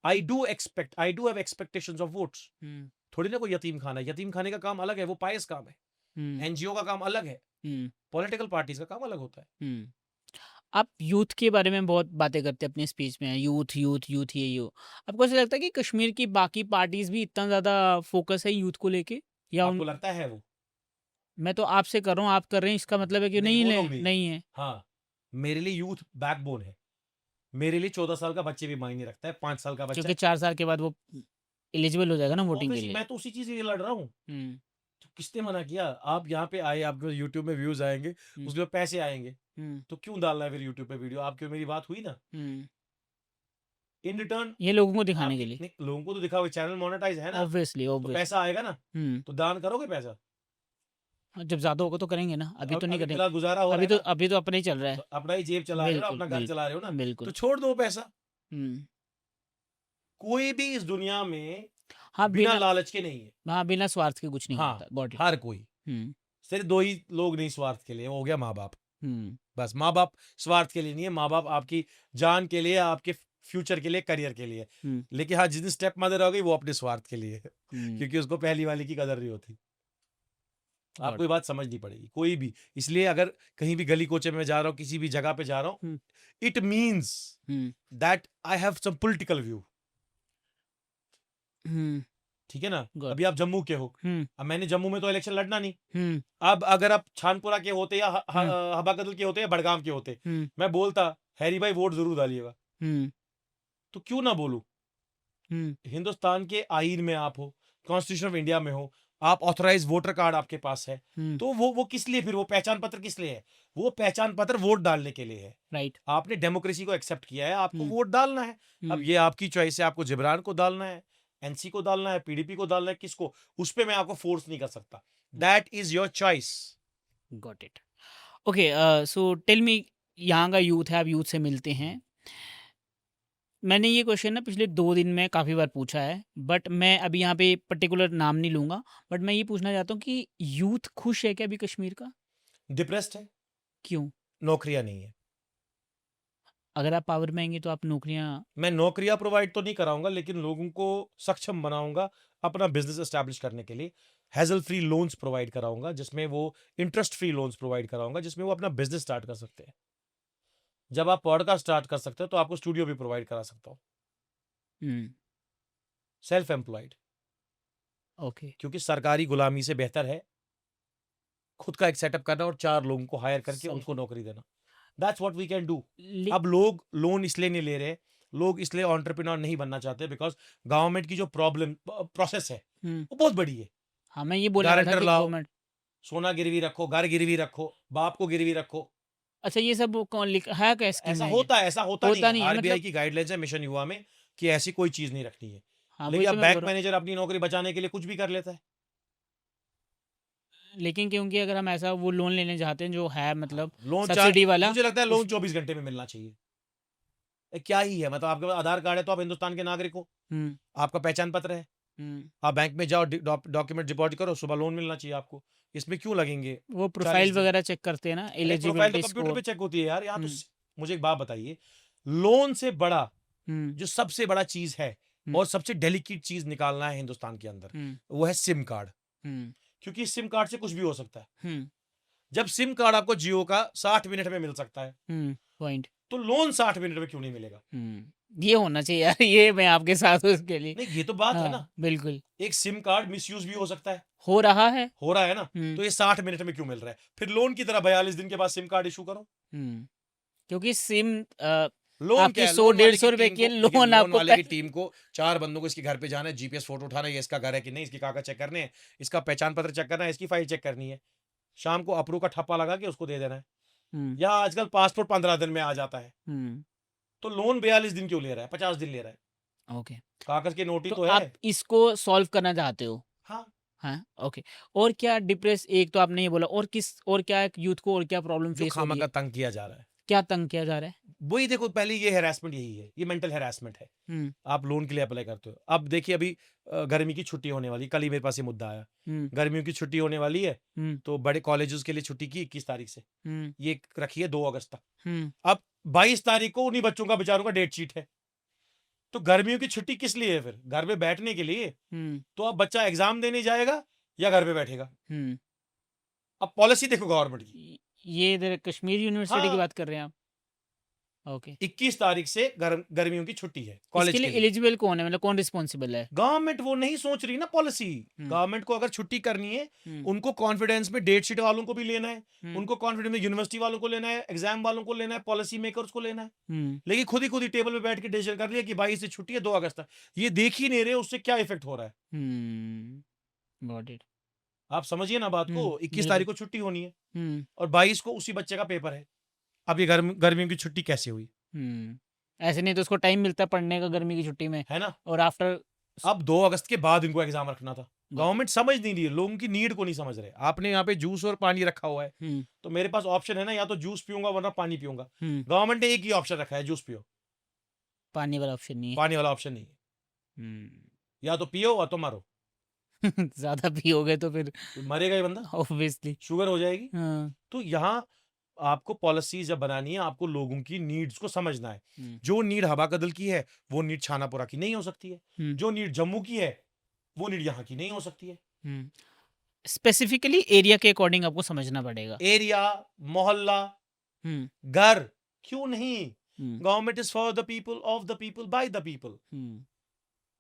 I do have expectations of votes. Hmm, थोड़ी ना कोई यतीम खाना है, यतीम खाने का काम अलग है, वो पायस काम है. हम्म, एनजीओ का काम अलग है, हम्म, पॉलिटिकल पार्टीज का काम अलग होता है. हम्म. आप यूथ के बारे में बहुत बातें करते हैं अपने स्पीच में, यूथ यूथ यूथ ये यू. आपको ऐसा लगता है कि कश्मीर की बाकी पार्टीज भी इतना ज़्यादा फोकस है यूथ को लेके, या आपको लगता है वो? मैं तो आपसे कर रहा हूँ, आप कर रहे हैं, इसका मतलब है कि नहीं, नहीं वो लोग ले नहीं। नहीं है। हाँ, मेरे लिए यूथ बैकबोन है। मेरे लिए 14 साल का बच्चे भी मायने रखता है, 5 साल का बच्चा क्योंकि 4 साल के बाद वो एलिजिबल हो जाएगा ना वोटिंग के ऑब्वियसली लिए। मैं तो उसी चीज के लिए लड़ रहा हूँ। हुँ, तो किसने मना किया? आप यहाँ पे आए, आपको यूट्यूब में व्यूज आएंगे, हुँ, उसके बाद पैसे आएंगे, हुँ, तो क्यों डालना है फिर यूट्यूब पे वीडियो? आपकी और मेरी बात हुई ना। हुँ। इन रिटर्न ये लोगों को दिखाने के आपके लिए। नहीं, लोगों को तो दिखाओ, चैनल मोनेटाइज है ना, ऑब्वियसली, तो ऑब्वियसली। पैसा आएगा ना, हुँ। तो दान करोगे पैसा? हाँ, जब ज़्यादा होगा तो करेंगे ना, अभी तो नहीं अभी करेंगे। फिलहाल गुजारा हो रहा है ना, अभी तो अपने ही चल रहा है। तो अपना ही जेब चला रहे हो ना, बिल्कुल, अपना घर चला रहे हो ना, तो बिल्कुल। छोड़ दो पैसा। हुँ। कोई भी इस दुनिया में हाँ, बिना बिना लालच के नहीं है। हाँ, बिना स्वार्थ के कुछ नहीं हाँ, होता। Got it. हर कोई। हुँ, सिर्फ दो ही लोग नहीं स्वार्थ के लिए, वो हो गया माँ बाप। हुँ, बस माँ बाप स्वार्थ के लिए नहीं है, माँ बाप आपकी जान के लिए, आपके फ्यूचर के लिए, करियर के लिए। हुँ, लेकिन हाँ, जिस दिन स्टेप मदर हो गई वो अपने स्वार्थ के लिए है, हुँ। क्योंकि उसको पहली वाली की कदर नहीं होती। गॉट आपको ये बात समझनी पड़ेगी, कोई भी। इसलिए अगर कहीं भी गली कोचे में जा रहा हूँ, किसी भी जगह पे जा रहा हूँ, hmm, it means hmm, that I have some political view. Hmm. ठीक है ना? गॉट अभी आप जम्मू के हो, हुँ, अब मैंने जम्मू में तो इलेक्शन लड़ना नहीं। हुँ, अब अगर आप छानपुरा के होते या हुँ, हबाकदल के होते या बड़गाम के होते, हुँ, मैं बोलता हैरी भाई वोट जरूर डालिएगा, हुँ, तो क्यों ना बोलूं? हुँ, हिंदुस्तान के आईन में आप हो, कॉन्स्टिट्यूशन ऑफ इंडिया में हो, आप ऑथराइज वोटर कार्ड आपके पास है, हुँ। तो वो किस लिए? फिर वो पहचान पत्र किस लिए है? वो पहचान पत्र वोट डालने के लिए है। राइट। आपने डेमोक्रेसी को एक्सेप्ट किया है, आपको हुँ, वोट डालना है। अब हुँ, ये आपकी चॉइस है, आपको जिब्रान को डालना है, एनसी को डालना है, पीडीपी को डालना है, किसको? उस पे मैं आपको फोर्स नहीं कर सकता। That is your choice. Got it. Okay, so tell me, यहाँ का यूथ है, आप यूथ से मिलते हैं। मैंने ये क्वेश्चन ना पिछले 2 दिन में काफ़ी बार पूछा है, बट मैं अभी यहाँ पे पर्टिकुलर नाम नहीं लूँगा, बट मैं ये पूछना चाहता हूँ कि यूथ खुश है क्या अभी कश्मीर का? डिप्रेस्ड है, क्यों? नौकरियां नहीं है। अगर आप पावर में आएँगे तो आप नौकरियाँ। मैं नौकरियां प्रोवाइड तो नहीं कराऊंगा, लेकिन लोगों को सक्षम बनाऊंगा अपना बिजनेस एस्टैब्लिश करने के लिए। हैजल फ्री लोन्स प्रोवाइड कराऊंगा, जिसमें वो इंटरेस्ट फ्री लोन्स प्रोवाइड कराऊंगा, जिसमें वो अपना बिजनेस स्टार्ट कर सकते हैं। जब आप पॉडकास्ट स्टार्ट कर सकते हो तो आपको स्टूडियो भी प्रोवाइड करा सकता हूँ। हुँ, सेल्फ एम्प्लॉयड, ओके। क्योंकि सरकारी गुलामी से बेहतर है खुद का एक सेटअप करना और 4 लोगों को हायर करके सेल्फ उनको नौकरी देना। That's what we can do. ले अब लोग लोन इसलिए नहीं ले रहे, लोग इसलिए एंटरप्रेन्योर नहीं बनना चाहते, बिकॉज गवर्नमेंट की जो प्रॉब्लम प्रोसेस है हुँ, वो बहुत बड़ी है। हाँ, मैं ये बोलने वाला था गारंटर कि लाओ, गवर्नमेंट। सोना गिरवी रखो, घर गिरवी रखो, बाप को गिरवी रखो। अच्छा, ये सब वो कौन लिख है, क्या स्कीम ऐसा है ये? होता है, ऐसा होता नहीं होता है। नहीं है आरबीआई मतलब। की गाइडलाइंस है मिशन युवा में कि ऐसी कोई चीज नहीं रखनी है। हाँ, वही लेकिन तो अब मैं बोल बैंक रहा हूँ। मैनेजर अपनी नौकरी बचाने के लिए कुछ भी कर लेता है। लेकिन क्योंकि अगर हम ऐसा वो लोन लेने चाहते हैं जो है मतलब लोन सब्सिडी वाला, मुझे लगता है लोन उस 24 घंटे में मिलना चाहिए। क्या ही है, मतलब आपके पास आधार कार्ड है तो आप हिंदुस्तान के नागरिक हो, हुँ, आपका पहचान पत्र है, हुँ। आप बैंक में जाओ, डॉक्यूमेंट डिपॉजिट करो, सुबह लोन मिलना चाहिए आपको। इसमें क्यों लगेंगे वो 40 प्रोफाइल दिन? वगैरह चेक करते हैं ना, अरे प्रोफाइल तो एलिजिबिलिटी कंप्यूटर पे स्कोर। चेक होती है यार, यहाँ तो हुँ, मुझे एक बात बताइए, लोन से बड़ा हुँ, जो सबसे बड़ा चीज है हुँ, और सबसे डेलिकेट चीज निकालना है हिंदुस्तान के अंदर, हुँ, वो है सिम कार्ड। हुँ, क्योंकि सिम कार्ड से कुछ भी हो सकता है। हुँ, जब सिम कार्ड आपको जियो का 60 मिनट में मिल सकता है, हुँ, पॉइंट। तो लोन 60 मिनट में क्यों नहीं मिलेगा? हुँ, ये होना चाहिए यार, ये मैं आपके साथ हूँ इसके लिए। नहीं, ये तो बात है ना। हाँ, बिल्कुल। एक सिम कार्ड मिसयूज भी हो सकता है, हो रहा है। हो रहा है ना, हुँ, तो ये 60 मिनट में क्यों मिल रहा है? फिर लोन की तरह 42 दिन के बाद सिम कार्ड इशू करो। हुँ, क्योंकि सिम लोन क्या आपकी है? 100 लोन डेढ़ वाले की सौ रुपए टीम की को, देखिए लोन लोन आपको वाले की पै टीम को 4 बंदों को इसके घर पे जाना है, जीपीएस फोटो उठाना है, ये इसका घर है कि नहीं, इसके कागज चेक करने हैं, इसका पहचान पत्र चेक करना है, इसकी फाइल चेक करनी है, शाम को अप्रूव का ठप्पा लगा के उसको दे देना है। हुँ, या आजकल पासपोर्ट 15 दिन में आ जाता है। हुँ, तो लोन 42 दिन क्यों ले रहा है, 50 दिन ले रहा है? ओके। कागज के नोट ही तो तो आप है। इसको सॉल्व करना चाहते हो? हाँ, हाँ, ओके। और क्या डिप्रेस, एक तो आपने ये बोला, और किस, और क्या यूथ को और क्या प्रॉब्लम जो फेस हो रही खामखा है? तंग किया जा रहा है, क्या तंग किया जा रहा है? वही देखो, पहले ये हैरेसमेंट यही है, ये मेंटल हैरेसमेंट है। हुँ, आप लोन के लिए अप्लाई करते हो, अब देखिए अभी गर्मी की छुट्टी होने वाली, कल ही मेरे पास ये मुद्दा आया, हुँ, गर्मियों की छुट्टी होने वाली है, हुँ, तो बड़े कॉलेजेस के लिए छुट्टी की 21 तारीख से, हुँ, ये रखी है 2 अगस्त तक। हुँ, अब 22 तारीख को उन्हीं बच्चों का बेचारों का डेट शीट है। तो गर्मियों की छुट्टी किस लिए है? फिर घर में बैठने के लिए। हुँ, तो अब बच्चा एग्जाम देने जाएगा या घर पे बैठेगा? हुँ। अब पॉलिसी देखो गवर्नमेंट की। ये इधर कश्मीर यूनिवर्सिटी की हाँ, बात कर रहे हैं आप? ओके। 21 तारीख से गर्मियों की छुट्टी है कॉलेज इसके के लिए लिए। एलिजिबल कौन है, मतलब कौन रिस्पॉन्सिबल है? गवर्नमेंट वो नहीं सोच रही ना पॉलिसी। गवर्नमेंट को अगर छुट्टी करनी है, उनको कॉन्फिडेंस में डेट शीट वालों को भी लेना है, उनको कॉन्फिडेंस में यूनिवर्सिटी वालों को लेना है, एग्जाम वालों को लेना है, पॉलिसी मेकर्स को लेना है। लेकिन खुद ही टेबल पे बैठ के डिसीजन कर लिया कि भाई इससे छुट्टी है 2 अगस्त तक। ये देख ही नहीं रहे उससे क्या इफेक्ट हो रहा है। Got it. आप समझिए ना बात को। 21 बिल्कुल। तारीख को छुट्टी होनी है और 22 को उसी बच्चे का पेपर है। अब ये गर्मियों की छुट्टी कैसे हुई? ऐसे नहीं तो उसको टाइम मिलता है पढ़ने का गर्मी की छुट्टी में, है ना। और आफ्टर अब 2 अगस्त के बाद इनको एग्जाम रखना था। गवर्नमेंट समझ नहीं रही है, लोगों की नीड को नहीं समझ रहे। आपने यहाँ पे जूस और पानी रखा हुआ है, तो मेरे पास ऑप्शन है ना, या तो जूस पीऊंगा वरना पानी पीऊंगा। गवर्नमेंट ने एक ही ऑप्शन रखा है, जूस पियो, पानी वाला ऑप्शन नहीं है। पानी वाला ऑप्शन नहीं है। या तो पियो या तो मरो। ज्यादा पियोगे तो फिर मरेगा ही बंदा, ऑब्वियसली। शुगर हो जाएगी। तो यहाँ आपको पॉलिसीज जब बनानी है, आपको लोगों की नीड्स को समझना है। जो नीड हवा कदल की है वो नीड छानापुरा की नहीं हो सकती है, जो नीड जम्मू की है वो नीड यहाँ की नहीं हो सकती है। स्पेसिफिकली एरिया के अकॉर्डिंग आपको समझना पड़ेगा। एरिया, मोहल्ला, घर, क्यों नहीं? Government is for the people, of the people, by the people.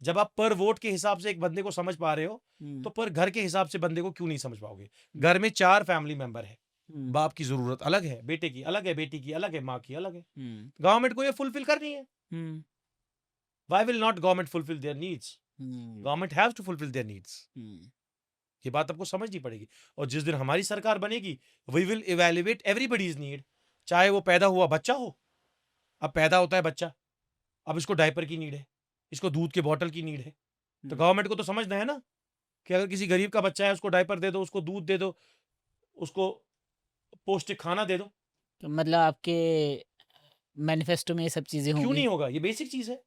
जब आप पर वोट के हिसाब से एक बंदे को समझ पा रहे हो, तो पर घर के हिसाब से बंदे को क्यों नहीं समझ पाओगे? घर में 4 फैमिली मेंबर है, बाप की जरूरत अलग है, बेटे की अलग है, बेटी की अलग है, माँ की अलग है। गवर्नमेंट को ये फुलफिल करनी है। Why will not government fulfil their needs? Government have to fulfil their needs. ये बात आपको समझनी पड़ेगी। और जिस दिन हमारी सरकार बनेगी, we will evaluate everybody's need, चाहे वो पैदा हुआ बच्चा हो। अब पैदा होता है बच्चा, अब इसको डायपर की नीड है, इसको दूध के बोतल की नीड है। तो गवर्नमेंट को तो समझना है ना कि अगर किसी गरीब का बच्चा है, उसको डायपर दे दो, उसको दूध दे दो, उसको पौष्टिक खाना दे दो। तो मतलब आपके मैनिफेस्टो में ये सब चीजें क्यों होंगी? नहीं होगा? ये बेसिक चीज है।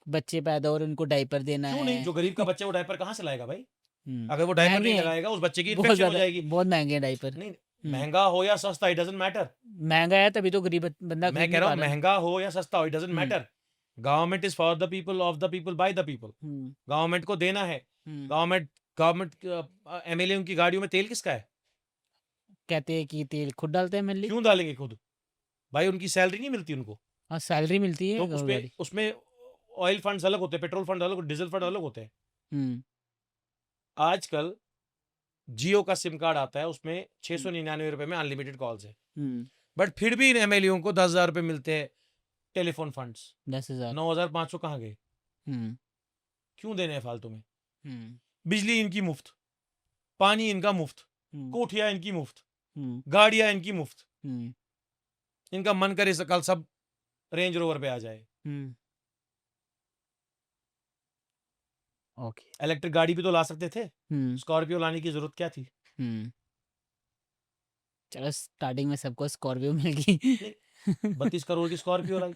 बच्चे पैदा हो रहे उनको डायपर देना क्यों है। नहीं? जो गरीब का बच्चा है वो डायपर कहाँ से लाएगा भाई? अगर वो डायपर महंगे नहीं हैं, लगाएगा, उस बच्चे की बहुत इन्फेक्शन हो ज्यादा, जाएगी। बहुत महंगे हैं डायपर। नहीं, महंगा हो या सस्ता, इट डजंट मैटर। महंगा है तभी तो गरीब बंदा मैं खरीद कह नहीं रहा पा हूँ रहा है। महंगा हो या सस्ता हो, it doesn't matter. Government is for the people, of the people, by the people. Government को देना है। गवर्नमेंट एमएलए की गाड़ियों में तेल किसका है? कहते हैं कि तेल खुद डालते हैं मिल्ली। क्यों डालेंगे खुद? भाई उनकी सैलरी नहीं मिलती उनको, हाँ सैलरी मिलती है तो उसमें ऑयल फंड्स अलग होते हैं, पेट्रोल फंड अलग, डीजल फंड अलग होते हैं। आजकल जियो का सिम कार्ड आता है, उसमें 699 रुपए में अनलिमिटेड कॉल्स है। बट फिर भी इन एमएलए को 10,000 रुपए मिलते हैं टेलीफोन फंड्स। 10,000। 9,500 कहाँ गए? क्यों देने हैं फालतू में? बिजली इनकी मुफ्त, पानी इनका मुफ्त, कोठियां इनकी मुफ्त, गाड़ियां इनकी मुफ्त। इनका मन करे कल सब रेंज रोवर पे आ जाए। ओके। इलेक्ट्रिक गाड़ी भी तो ला सकते थे, स्कॉर्पियो लाने की जरूरत क्या थी? चलो स्टार्टिंग में सबको स्कॉर्पियो मिल गई। 32 करोड़ की स्कॉर्पियो लाई।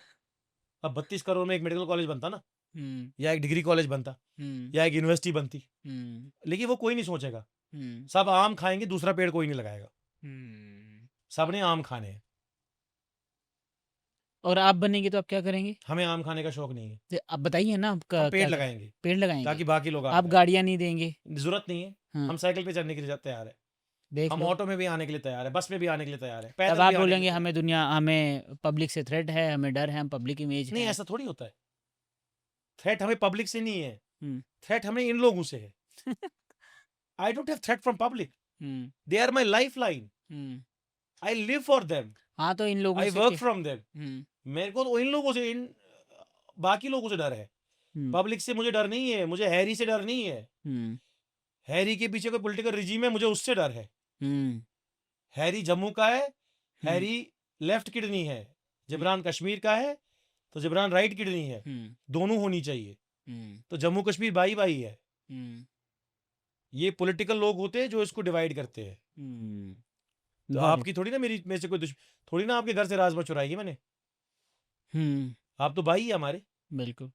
अब 32 करोड़ में एक मेडिकल कॉलेज बनता ना, या एक डिग्री कॉलेज बनता, या एक यूनिवर्सिटी बनती। लेकिन वो कोई नहीं सोचेगा। सब आम खाएंगे, दूसरा पेड़ कोई नहीं लगाएगा। सबने आम खाने हैं। और आप बनेंगे तो आप क्या करेंगे? हमें आम खाने का शौक नहीं है। तो आप बताइए ना, आपका पेड़ लगाएंगे, पेड़ लगाएंगे ताकि बाकी लोग आप गाड़ियां नहीं देंगे? जरूरत नहीं है। हम साइकिल पे चढ़ने के लिए तैयार है, देख हम लो। ऑटो में भी आने के लिए तैयार है, बस में भी आने के लिए तैयार है, तब पैदल आप भी आने के बोलेंगे लिए। हमें पब्लिक से थ्रेट है, हमें डर है, हम पब्लिक इमेज नहीं, है। ऐसा थोड़ी होता है। थ्रेट हमें पब्लिक से नहीं है, थ्रेट हमें इन लोगों से है। I don't have threat from public, they are my lifeline. I live for them. हाँ तो इन लोगों आई से वर्क फ्रॉम देम। मेरे को तो इन लोगों से, इन बाकी लोगों से डर है। पब्लिक से मुझे डर नहीं है, मुझे हैरी से डर नहीं है। हैरी के पीछे कोई पॉलिटिकल रिजीम है, मुझे उससे डर है। हैरी जम्मू का है, हैरी लेफ्ट किडनी है। जिब्रान कश्मीर का है, तो जिब्रान राइट किडनी है। दोनों होनी चाहिए। तो जम्मू कश्मीर भाई भाई है। ये पॉलिटिकल लोग होते हैं जो इसको डिवाइड करते हैं। तो आपकी थोड़ी ना मेरे से कोई थोड़ी ना आपके घर से राजमा चुराएगी मैंने। आप तो भाई है हमारे। बिल्कुल।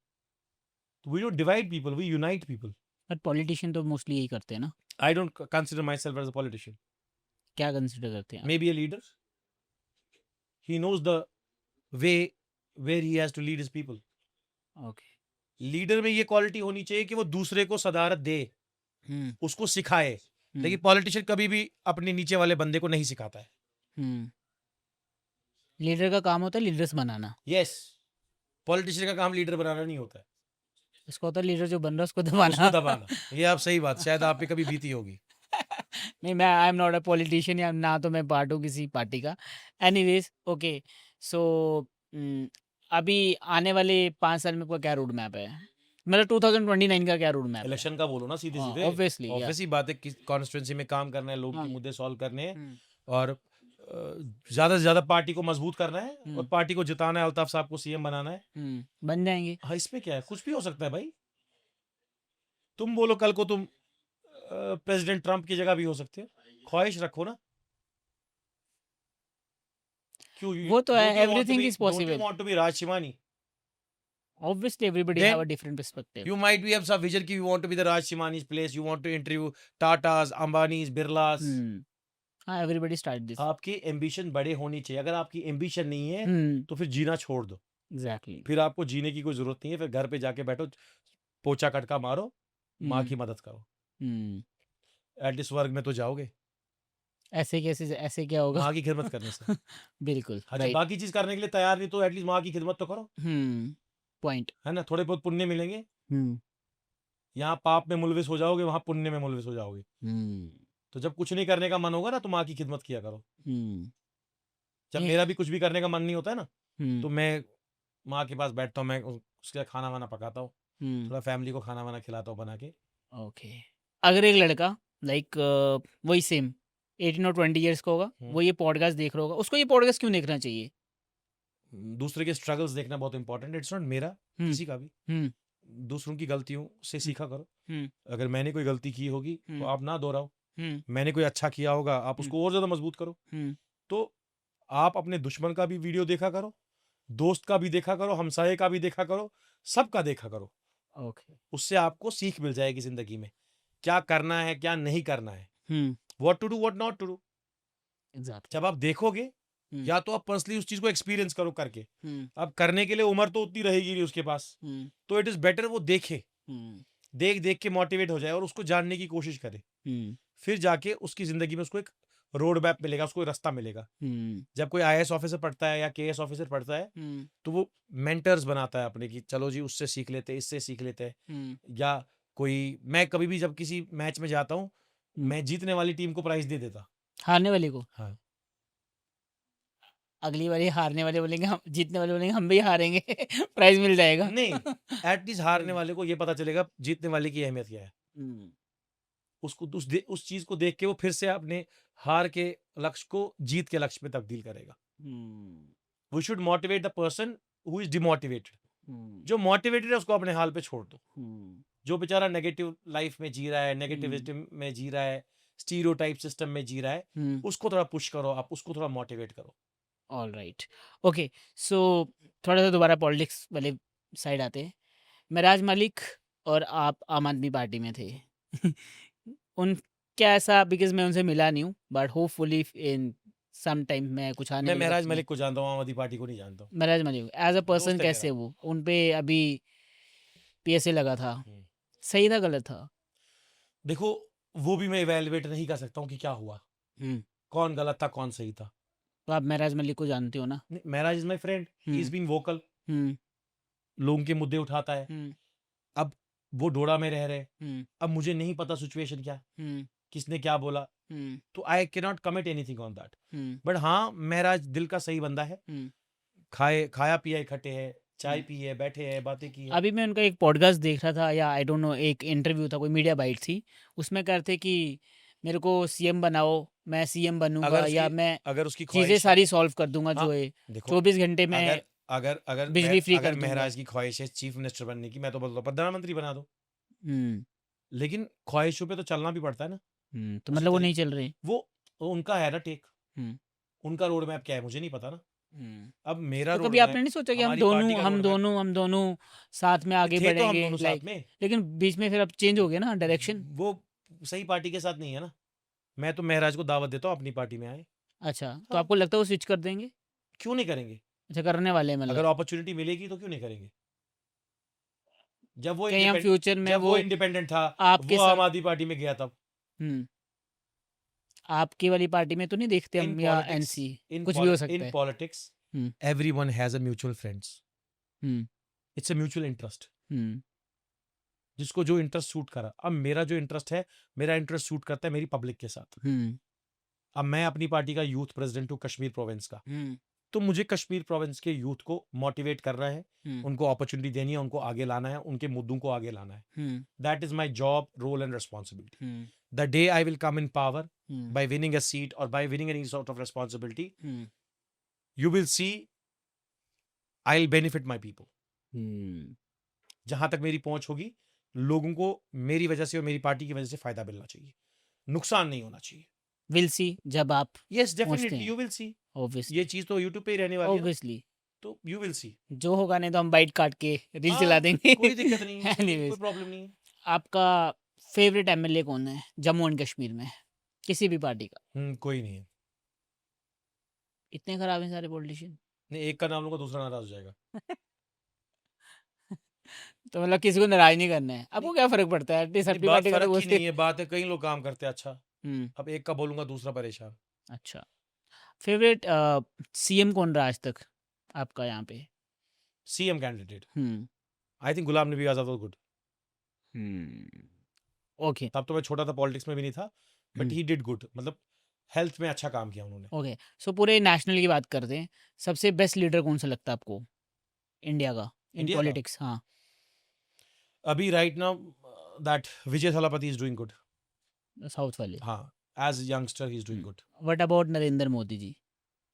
We don't divide people, we unite people. But politician तो मोस्टली यही करते हैं ना। I don't consider myself as a politician. क्या कंसिडर करते हैं? Maybe a leader. He knows the way where he has to lead his people. Okay. Leader में ये क्वालिटी होनी चाहिए कि वो दूसरे को सदारत दे, उसको सिखाए। लेकिन पॉलिटिशियन कभी भी अपने नीचे वाले बंदे को नहीं सिखाता है। लीडर का काम होता है लीडर्स बनाना, यस, पॉलिटिशियन का काम लीडर बनाना नहीं होता है, उसका होता है लीडर जो बन रहा है उसको उसको दबाना। दबाना। ये आप सही बात, शायद आप पे कभी बीती होगी। नहीं, मैं आई एम नॉट अ पॉलिटिशियन, या ना तो मैं पार्ट हूँ किसी पार्टी का। एनीवेज, ओके, सो अभी आने वाले 5 साल में आपका क्या रोड मैप है, मतलब 2029 का क्या रोड मैप है? इलेक्शन का बोलो ना सीधे हाँ, सीधे। ऑब्वियसली, या ऑब्वियस ही बात है, किस कॉन्स्टिट्यूंसी में काम करना है, लोगों हाँ, के मुद्दे सॉल्व करने हैं, हम्म, और ज्यादा से ज्यादा पार्टी को मजबूत करना है, और हम्म, पार्टी को जिताना है, अल्ताफ साहब को सीएम बनाना है। बन जाएंगे। हाँ, इसमें क्या है, कुछ भी हो सकता है भाई। तुम बोलो कल को तुम प्रेसिडेंट ट्रम्प की जगह भी हो सकते हो, ख्वाहिश रखो ना। क्यों, वो तो है, don't you want to everything be is don't you possible. Want to be Raj Shivani? Obviously, everybody have Then a different perspective. you might be have some vision ki you want to be the Raj Shivani's place, you want to interview Tatas, Ambanis, Birlas. हाँ, everybody start this. आपकी ambition बड़े होनी चाहिए। अगर आपकी ambition नहीं है Hmm. तो फिर जीना छोड़ दो, Exactly. फिर आपको जीने की कोई जरूरत नहीं है। फिर घर पे जाके बैठो, पोछा कटका मारो, माँ Hmm. की मदद करो, Hmm. एटलीस्ट स्वर्ग में तो जाओगे ऐसे कैसे, ऐसे क्या होगा? माँ की खिदमत करने से। बिल्कुल हाँ, जब राइट। बाकी चीज करने के लिए तैयार नहीं तो एटलीस्ट माँ की खिदमत तो करो, पॉइंट। है ना। थोड़े बहुत पुण्य मिलेंगे। हम्म यहाँ पाप में मुलविस हो जाओगे, वहां पुण्य में मुलविस हो जाओगे। हम्म तो जब कुछ नहीं करने का मन होगा ना तो माँ की खिदमत किया करो। हम्म जब ये- मेरा भी कुछ भी करने का मन नहीं होता है ना, हम्म तो मैं माँ के पास बैठता हूँ, मैं उसके लिए खाना वाना पकाता हूँ, हम्म थोड़ा फैमिली को खाना वाना खिलाता हूँ बना के। ओके। अगर एक लड़का लाइक वही सेम 18 और 20 ईयर्स का होगा, वो ये पॉडकास्ट देख रहा होगा, उसको ये पॉडकास्ट क्यों देखना चाहिए? दूसरे के स्ट्रगल्स देखना बहुत इंपॉर्टेंट है। इट्स नॉट मेरा, किसी का भी। हम्म दूसरों की गलतियों से सीखा करो। हम्म अगर मैंने कोई गलती की होगी तो हम्म, आप ना दोहराओ, हम्म मैंने कोई अच्छा किया होगा आप उसको और ज्यादा मजबूत करो। हम्म तो आप अपने दुश्मन का भी वीडियो देखा करो, दोस्त का भी देखा करो, हमसाये का भी देखा करो, सबका देखा करो। ओके। उससे आपको सीख मिल जाएगी जिंदगी में, क्या करना है क्या नहीं करना है, what to do what not to do. Exactly. जब आप देखोगे, या तो आप पर्सनली उस चीज को एक्सपीरियंस करो करके, अब करने के लिए उम्र तो उतनी रहेगी नहीं उसके पास, तो इट इज बेटर वो देखे, देख देख के मोटिवेट हो जाए और उसको जानने की कोशिश करे। फिर जाके उसकी जिंदगी में उसको एक रोड मैप मिलेगा, उसको एक रास्ता मिलेगा। जब कोई आईएएस ऑफिसर पढ़ता है या केएएस ऑफिसर पढ़ता है तो वो मेंटर्स बनाता है अपने, की चलो जी उससे सीख लेते हैं, इससे सीख लेते हैं। या कोई, मैं कभी भी जब किसी मैच में जाता हूँ, मैं जीतने वाली टीम को प्राइज दे देता। हारने वाले को? हाँ, अगली बारी हारने वाले बोलेंगे हम, जीतने वाले बोलेंगे हम भी हारेंगे। प्राइज मिल जाएगा। नहीं, एटलीस्ट हारने वाले को ये पता चलेगा जीतने वाले की अहमियत क्या है। उसको उस चीज को देख के वो फिर से अपने हार के लक्ष्य को जीत के लक्ष्य में तब्दील करेगा। We should motivate the person who is demotivated. जो मोटिवेटेड है उसको अपने हाल पे छोड़ दो। जो बेचारा नेगेटिव लाइफ में जी रहा है, नेगेटिविज्म में जी रहा है, स्टीरियोटाइप सिस्टम में जी रहा है, उसको थोड़ा पुश करो, आप उसको थोड़ा मोटिवेट करो। All right, okay. सो थोड़ा सा दोबारा पॉलिटिक्स वाले साइड आते हैं। महराज मलिक और आप आम आदमी पार्टी में थे। उन क्या ऐसा, बिकॉज मैं उनसे मिला नहीं हूँ, but hopefully in some time मैं कुछ आने मैं वाले महराज वक्त में। मलिक को जानता हूँ, आम आदमी पार्टी को नहीं जानता हूँ। महराज मलिक एज अ पर्सन दोस्त है कैसे, मेरा। वो उन पे अभी पीएसए लगा था, सही था गलत था? देखो, वो भी मैं इवेलुएट नहीं कर सकता हूँ कि क्या हुआ, कौन गलत था कौन सही था। तो आप महराज मलिक को जानते हो ना? Maharaj is my friend, he is been vocal, लोगों के मुद्दे उठाता है। अब वो डोडा में रह रहे, अब मुझे नहीं पता सिचुएशन क्या, किसने क्या बोला, तो I can not commit anything on that. But हाँ, महराज दिल का सही बंदा है, खाया पिया इकट्ठे है, चाय पी है, बैठे हैं, बातें की है। अभी मैं उनका एक पॉडकास्ट देख रहा था, या आई डोंट नो, एक इंटरव्यू था, कोई मीडिया बाइट थी, उसमें कह रहे थे कि मेरे को सीएम बनाओ, मैं सीएम बनूंगा, या मैं अगर उसकी चीजें ख्वाहिश, सारी सॉल्व कर दूंगा, हाँ, जो है देखो 24 घंटे में अगर अगर अगर बिजली फ्री अगर कर दूंगा। महराज की ख्वाहिश है चीफ मिनिस्टर बनने की, मैं तो बोलता हूँ प्रधानमंत्री बना दो। लेकिन ख्वाहिशों पे तो चलना भी पड़ता है ना। तो उसी मतलब वो तरीके- नहीं चल रहे। वो उनका है ना टेक, हम्म, उनका रोड मैप क्या है मुझे नहीं पता ना। अब मेरा तो रोड कभी मैप, आपने नहीं सोचा कि हमारी पार्टी का रोड मैप, हम दोनों साथ में आगे थे तो हम बढ़ेंगे, दोनों लाइक, साथ में, लेकिन बीच में फिर अब चेंज हो गया ना डायरेक्शन। वो सही पार्टी के साथ नहीं है ना। मैं तो महराज को दावत देता हूँ अपनी पार्टी में आए। अच्छा, तो हाँ। आपको लगता है वो स्विच कर देंगे? क्यों नहीं करेंगे, अच्छा, करने वाले हैं अगर मतलब? अपॉर्चुनिटी मिलेगी तो क्यों नहीं करेंगे। जब वो कहीं हम फ्यूचर में जब वो इंडिपेंडेंट था, आपके वो साथ, आम आदमी पार्टी में गया तब। आपकी वाली पार्टी में तो नहीं देखते हम, या एनसी, कुछ भी हो सकता इन है। Politics Hmm. everyone has a mutual friends. Hmm. It's a mutual interest. Hmm. जिसको जो इंटरेस्ट सूट करा। अब मेरा जो इंटरेस्ट है, मेरा इंटरेस्ट सूट करता है मेरी पब्लिक के साथ। Hmm. अब मैं अपनी पार्टी का यूथ प्रेसिडेंट हूँ कश्मीर प्रोविंस का, Hmm. तो मुझे कश्मीर प्रोविंस के यूथ को मोटिवेट करना है, Hmm. उनको अपॉर्चुनिटी देनी है, उनको आगे लाना है, उनके मुद्दों को आगे लाना है। Hmm. That is my job, role and responsibility. Hmm. The day I will come in power Hmm. by winning a seat or by winning any sort of responsibility, Hmm. you will see I'll benefit my people. Hmm. जहां तक मेरी पहुंच होगी, लोगों को मेरी वजह से और मेरी पार्टी की वजह से फायदा मिलना चाहिए, नुकसान नहीं होना चाहिए। We'll see जब आप यस पहुंचते डेफिनेटली हैं। You will see. Obviously. ये चीज तो यूट्यूब पे ही रहने वाली है ना, Obviously. तो यू विल सी। जो होगा नहीं तो हम बाइट काट के रील चला देंगे। कोई दिक्कत नहीं है, कोई Anyways, प्रॉब्लम नहीं है। आपका फेवरेट एमएलए कौन है जम्मू एंड कश्मीर में, किसी भी पार्टी का? कोई नहीं है। इतने खराब हैं सारे पॉलिटिशियन। नहीं, एक का नाम लूंगा दूसरा नाराज हो जाएगा। तो मतलब किसी को नाराज नहीं करना है, आपको नहीं, क्या फर्क पड़ता है? एटलीस्ट नहीं, अपनी बात पार्टी का तो फर्क वो की नहीं है, बात है कई लोग काम करते हैं अच्छा। हम्म। अब एक का बोलूंगा दूसरा परेशान। अच्छा, फेवरेट सीएम कौन रहा आज तक आपका यहाँ पे? CM candidate hmm. I think Ghulam Nabi Azad was good. Okay तब तो मैं छोटा था, पॉलिटिक्स में भी नहीं था, but hmm. He did good. मतलब हेल्थ में अच्छा काम किया उन्होंने। ओके, सो पूरे नेशनल की बात करते हैं, सबसे बेस्ट लीडर कौन सा लगता है आपको इंडिया का इन इंडिया का पॉलिटिक्स? हाँ, अभी right now that Vijay Thalapathy is doing good. South वाले। हाँ, as youngster he is doing good. What about Narendra Modi ji?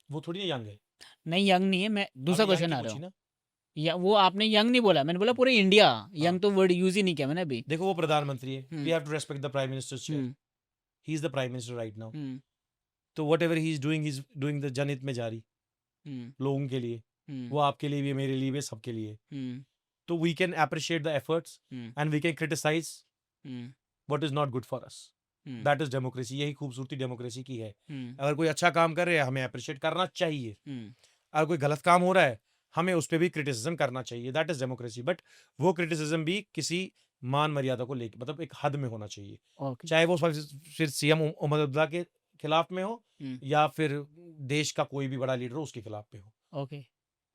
वो थोड़ी ना यंग है। नहीं, यंग नहीं है, मैं दूसरा आपने young क्वेश्चन की आ रहा पूछी हूँ। ना। या वो आपने यंग नहीं बोला, मैंने बोला पूरे इंडिया। यंग तो वर्ड यूज ही नहीं किया मैंने अभी। देखो वो प्रधानमंत्री है, hmm. We have to respect the prime minister chair. Hmm. He is the prime minister right now. Hmm. तो whatever he is doing the जनहित में जारी, हम्म। लोगों के लिए। हम्म। वो आपके लिए भी है, मेरे लिए भी है, सबके लिए। हम्म। तो we can appreciate the efforts hmm. And we can criticise hmm. What is not good for us. Hmm. That is democracy. यही खूबसूरती डेमोक्रेसी की है। हम्म। अगर कोई अच्छा काम कर रहे हैं हमें अप्रिशिएट करना चाहिए, हम्म। अगर कोई गलत काम हो रहा है हमें उस पर भी क्रिटिसिज्म करना चाहिए। That is democracy. बट वो क्रिटिसिज्म भी किसी मान मर्यादा को लेकर, मतलब एक हद में होना चाहिए। ओके। चाहे वो फिर सीएम उमर अब्दुल्ला के खिलाफ में हो हम्म। या फिर देश का कोई भी बड़ा लीडर हो उसके खिलाफ में हो, ओके,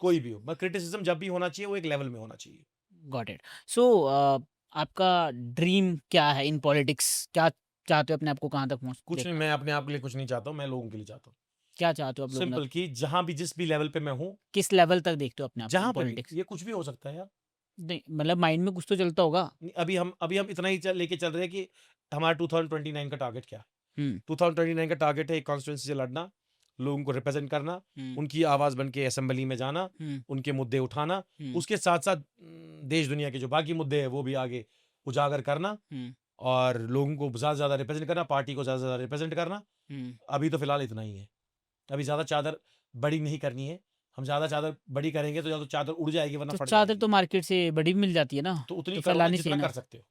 कोई भी हो, बट क्रिटिसिज्म जब भी होना चाहिए वो एक लेवल में होना चाहिए। Got it. सो आपका ड्रीम क्या है इन पॉलिटिक्स? क्या चाहते हो अपने आप को कहाँ तक पहुँच कुछ देख? नहीं, मैं अपने आप के लिए कुछ नहीं चाहता हूँ, मैं लोगों के लिए चाहता हूँ। क्या चाहते हो आप लोग? सिंपल कि जहां भी जिस भी लेवल पे मैं हूँ, किस लेवल तक देखते हो अपने आप जहां को पे भी, पॉलिटिक्स? ये कुछ भी हो सकता है यार। नहीं, मतलब माइंड में कुछ तो चलता होगा। नहीं, अभी हम इतना ही लेके चल रहे हैं कि हमारा 2029 का टारगेट क्या है। हम्म। 2029 का टारगेट है एक कॉन्स्टिट्यूंसी से लड़ना, लोगों को रिप्रेजेंट करना, हम्म। उनकी आवाज बन के असेंबली में जाना, हम्म। उनके मुद्दे उठाना, हम्म। उसके साथ साथ देश दुनिया के जो बाकी मुद्दे हैं वो भी आगे उजागर करना, हम्म। और लोगों को ज्यादा से ज्यादा रिप्रेजेंट करना, पार्टी को ज्यादा से ज्यादा रिप्रेजेंट करना। हम्म। अभी तो फिलहाल इतना ही है। अभी ज्यादा चादर बड़ी नहीं करनी है। हम ज्यादा चादर बड़ी करेंगे तो या तो चादर उड़ जाएगी वरना तो फट चादर जाएगी। तो मार्केट से बड़ी भी मिल जाती है ना, तो उतनी तो करो ना फैलानी जितना चाहिए ना। कर सकते हो।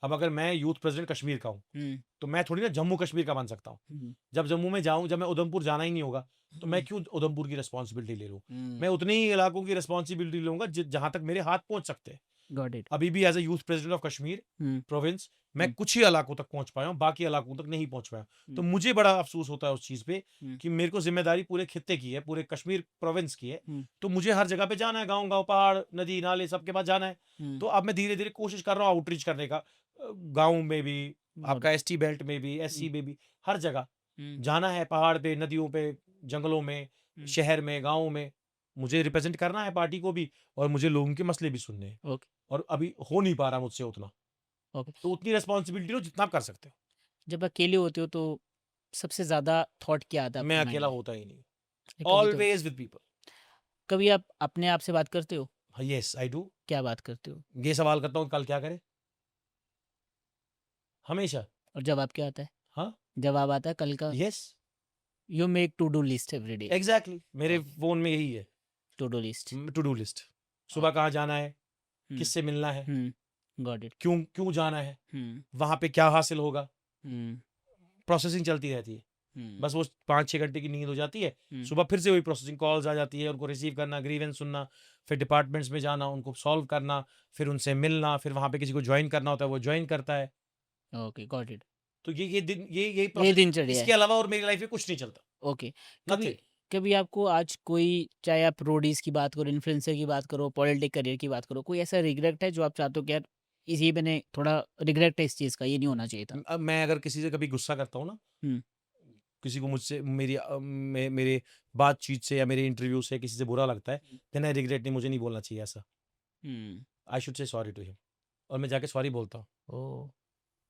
अब अगर मैं यूथ प्रेसिडेंट कश्मीर का हूँ हम्म। तो मैं थोड़ी ना जम्मू कश्मीर का बन सकता हूँ। हम्म। जब जम्मू में जाऊं, जब मैं उधमपुर जाना ही नहीं होगा तो मैं क्यों उधमपुर की रिस्पॉन्सिबिलिटी ले लूं। मैं उतने ही इलाकों की रिस्पॉन्सिबिलिटी लूंगा जहां तक मेरे हाथ पहुंच सकते हैं। Got it. अभी भी as a youth president of Kashmir province मैं कुछ ही इलाकों तक पहुंच पाया हूं, बाकी इलाकों तक नहीं पहुंच पाया। तो मुझे बड़ा अफसोस होता है उस चीज पे कि मेरे को जिम्मेदारी पूरे खित्ते की है, पूरे कश्मीर प्रोविंस की है। तो मुझे हर जगह पे जाना है, गाँव गाँव, पहाड़, नदी, नाले, सबके पास जाना है। तो अब मैं धीरे धीरे कोशिश कर रहा हूँ आउटरीच करने का, गाँव में भी, आपका एसटी बेल्ट में भी, एससी में भी, हर जगह जाना है, पहाड़ पे, नदियों पे, जंगलों में, शहर में, गाँव में। मुझे रिप्रेजेंट करना है पार्टी को भी और मुझे लोगों के मसले भी सुनने हैं। ओके। और अभी हो नहीं पा रहा मुझसे उतना। ओके। तो उतनी रिस्पॉन्सिबिलिटी लो जितना आप कर सकते हो। जब अकेले होते हो तो सबसे ज्यादा थॉट क्या आता है मैं आपके अकेला माइंड होता ही नहीं, में? कभी तो ऑलवेज विद पीपल। कभी आप अपने आप से बात करते हो? Yes I do. क्या बात करते हो? ये सवाल करता हूँ कल क्या करे, हमेशा। और जवाब क्या आता है? हाँ, जवाब आता है कल का? Yes you make to do list every day? Exactly. मेरे फोन में यही है to do list. To do list. सुबह कहाँ जाना है, किससे मिलना है, गॉट इट। क्यों क्यों जाना है, वहां पे क्या हासिल होगा, प्रोसेसिंग चलती रहती है। बस वो 5-6 घंटे की नींद हो जाती है, सुबह फिर से वही प्रोसेसिंग कॉल्स आ जाती है, उनको रिसीव करना, ग्रीवेंस सुनना, फिर डिपार्टमेंट्स में जाना, उनको सॉल्व करना, फिर उनसे मिलना, फिर वहां पे किसी को ज्वाइन करना होता है वो ज्वाइन करता है। Okay, got it. तो ये दिन ये ये दिनचर्या इसके है। अलावा और मेरी लाइफ में कुछ नहीं चलता। ओके, कभी Nothing. कभी आपको आज कोई, चाहे आप रोडीज़ की बात करो, इन्फ्लुएंसर की बात करो, पॉलिटिक करियर की बात करो, कोई ऐसा रिग्रेट है जो आप चाहते हो कि यार इसी मैंने थोड़ा रिग्रेट है इस चीज़ का, ये नहीं होना चाहिए था? अब मैं अगर किसी से कभी गुस्सा करता हूँ ना, हुँ, किसी को मुझसे मेरे बातचीत से या मेरे इंटरव्यू से किसी से बुरा लगता है, देन आई रिग्रेट, नहीं मुझे नहीं बोलना चाहिए ऐसा। Hmm, I should say sorry to him, और मैं जाके सॉरी बोलता हूँ ओह!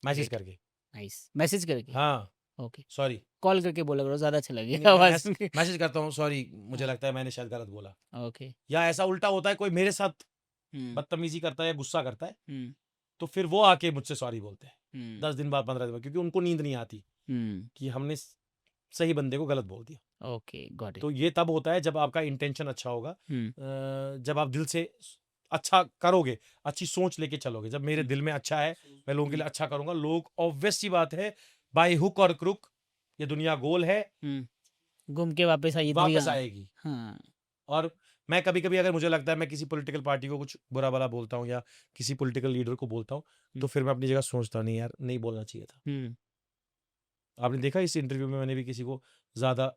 मैसेज ग्रेट, करके। नाइस। मैसेज करके? हाँ, ओके, सॉरी। कॉल करके बोला करो, ज़्यादा अच्छा नहीं, लगेगा मैं आवाज़ सुन के। मैसेज करता हूँ, सॉरी मुझे हाँ, लगता है मैंने शायद गलत बोला। ओके। या ऐसा उल्टा होता है, कोई मेरे साथ हुँ, बदतमीजी करता है या गुस्सा करता है, हुँ, तो फिर वो आके मुझसे सॉरी बोलते हैं हुँ, 10 दिन बाद, 15 दिन बाद, क्योंकि उनको नींद नहीं आती हुँ, कि हमने सही बंदे को गलत बोल दिया। Okay, got it. तो ये तब होता है जब आपका इंटेंशन अच्छा होगा, हुँ, जब आप दिल से अच्छा करोगे, अच्छी सोच लेके चलोगे। जब मेरे हुँ, दिल में अच्छा है, मैं लोगों के हुँ, लिए अच्छा करूंगा, लोग ऑब्वियस सी बात है, बाय हुक और क्रुक, ये दुनिया गोल है, हुँ, घूम के वापस आई तभी वापस हाँ, आएगी। हाँ, और मैं कभी-कभी अगर मुझे लगता है मैं किसी पॉलिटिकल पार्टी को कुछ बुरा-भला बोलता हूँ या किसी पॉलिटिकल लीडर को बोलता हूँ, हुँ, तो फिर मैं अपनी जगह सोचता हूँ, नहीं यार, नहीं बोलना चाहिए था। हुँ, आपने देखा इस इंटरव्यू में मैंने भी किसी को ज़्यादा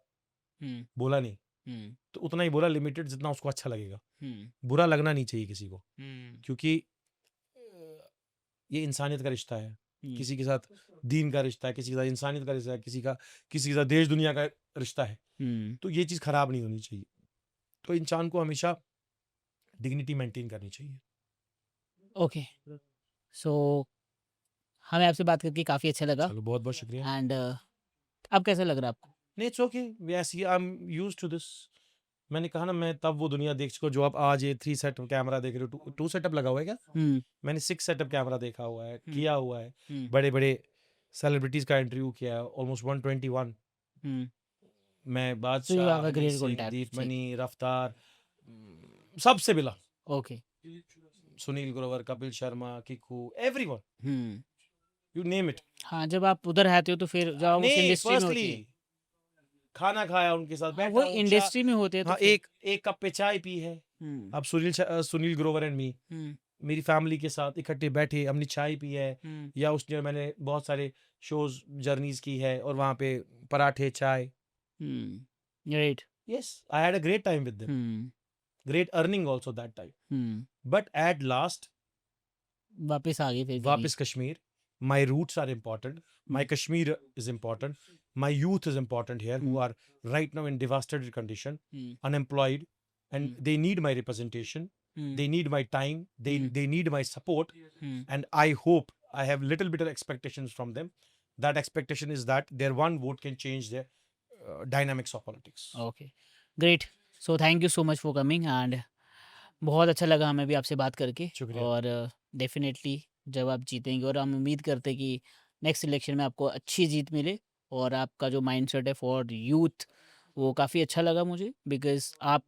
हुँ, बोला नहीं, हुँ, तो उतना ही बोला, लिमिटेड, जितना उसको अच्छा लगेगा। हुँ, बुरा लगना नहीं चाहिए किसी को, हुँ, क्योंकि ये इंसानियत का रिश्ता है। हुँ, किसी के साथ दीन का रिश्ता है, किसी के साथ इंसानियत का रिश्ता है, किसी के साथ देश दुनिया का रिश्ता है। हुँ, तो ये चीज़ खराब नहीं होनी चाहिए। तो इंसान को हमेशा डिग्निटी मेंटेन करनी चाहिए। ओके। सो हमें आपसे बात करके काफ़ी अच्छा लगा चलो, बहुत-बहुत शुक्रिया। एंड अब कैसा लग रहा है आपको? नहीं, इट्स ओके, ऐसे ही I am used to this. मैंने कहा ना, मैं तब वो दुनिया देख चुका जो आप आज ये 3 सेटअप कैमरा देख रहे हो। 2 सेटअप लगा हुआ है क्या? हुँ, मैंने 6 सेटअप कैमरा देखा हुआ है, हुँ, किया हुआ है। हुँ, बड़े-बड़े सेलिब्रिटीज़ का इंटरव्यू किया है, ऑलमोस्ट 121। हुँ। मैं सो यू बादशाह, have a Honey great Singh, contact, जी, दीपमणि, रफ्तार, सबसे मिला। Okay. Sunil Grover, Kapil Sharma, Kiku, everyone, hmm. You name it. हाँ, जब आप उधर रहते हो तो फिर जब आप उस नहीं, इंडस्ट्री में फर्स्टली होते हैं, खाना खाया उनके साथ, हाँ, बैठा वो हूँ, इंडस्ट्री में होते हैं तो हाँ, फिर एक कप पे चाय पी है। हुँ, अब सुनील ग्रोवर एंड मी, हुँ, मेरी फैमिली के साथ इकट्ठे बैठे, हमने चाय पी है, हुँ, या उस दिन मैंने बहुत सारे शोज़, जर्नीज़ की है, और वहाँ पे पराठे, चाय। हुँ, great. Yes, I had a great time with them, hmm, great earning also that time. Hmm, but at last, वापस आ गए फिर कभी। वापस Kashmir, my roots are important, my hmm, Kashmir is important, my youth is important here, who hmm, are right now in devastated condition, hmm, unemployed, and hmm, they need my representation, hmm, they need my time, hmm, they need my support, hmm, and I hope, I have little bit of expectations from them. That expectation is that their one vote can change the dynamics of politics. Okay, great. So thank you so much for coming and बहुत अच्छा लगा हमें भी आपसे बात करके शुक्रिया। और डेफ़िनेटली जब आप जीतेंगे और हम उम्मीद करते हैं कि नेक्स्ट इलेक्शन में आपको अच्छी जीत मिले और आपका जो माइंडसेट है फॉर यूथ वो काफ़ी अच्छा लगा मुझे बिकॉज़ आप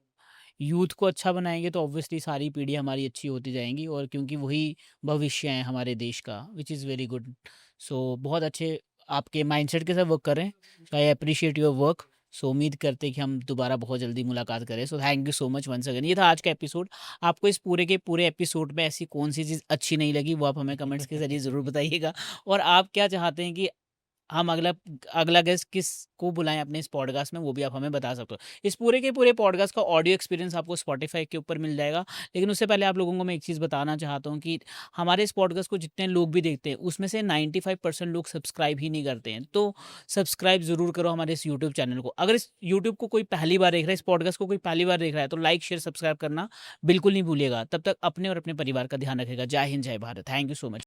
यूथ को अच्छा बनाएँगे तो ऑब्वियसली सारी पीढ़ी हमारी अच्छी होती जाएँगी और क्योंकि वही भविष्य है हमारे देश का व्हिच इज़ वेरी गुड। सो बहुत अच्छे आपके माइंडसेट के साथ वर्क कर रहे हैं। सो आई एप्रिशिएट योर वर्क। सो उम्मीद करते हैं कि हम दोबारा बहुत जल्दी मुलाकात करें। So thank you so much once again. ये था आज का एपिसोड। आपको इस पूरे के पूरे एपिसोड में ऐसी कौन-सी चीज़ अच्छी नहीं लगी वो आप हमें कमेंट्स के ज़रिए ज़रूर बताइएगा और आप क्या चाहते हैं कि हम अगला अगला गेस्ट किसको बुलाएँ अपने इस पॉडकास्ट में, वो भी आप हमें बता सकते हो। इस पूरे के पूरे पॉडकास्ट का ऑडियो एक्सपीरियंस आपको स्पॉटिफ़ाई के ऊपर मिल जाएगा। लेकिन उससे पहले आप लोगों को मैं एक चीज़ बताना चाहता हूँ कि हमारे इस पॉडकास्ट को जितने लोग भी देखते हैं, उसमें से 95% लोग सब्सक्राइब ही नहीं करते हैं। तो सब्सक्राइब ज़रूर करो हमारे इस यूट्यूब चैनल को। अगर इस यूट्यूब को कोई पहली बार देख रहा है, इस पॉडकास्ट को कोई पहली बार देख रहा है, तो लाइक, शेयर, सब्सक्राइब करना बिल्कुल नहीं भूलिएगा। तब तक अपने और अपने परिवार का ध्यान रखिएगा। जय हिंद, जय Bharat. Thank you so much.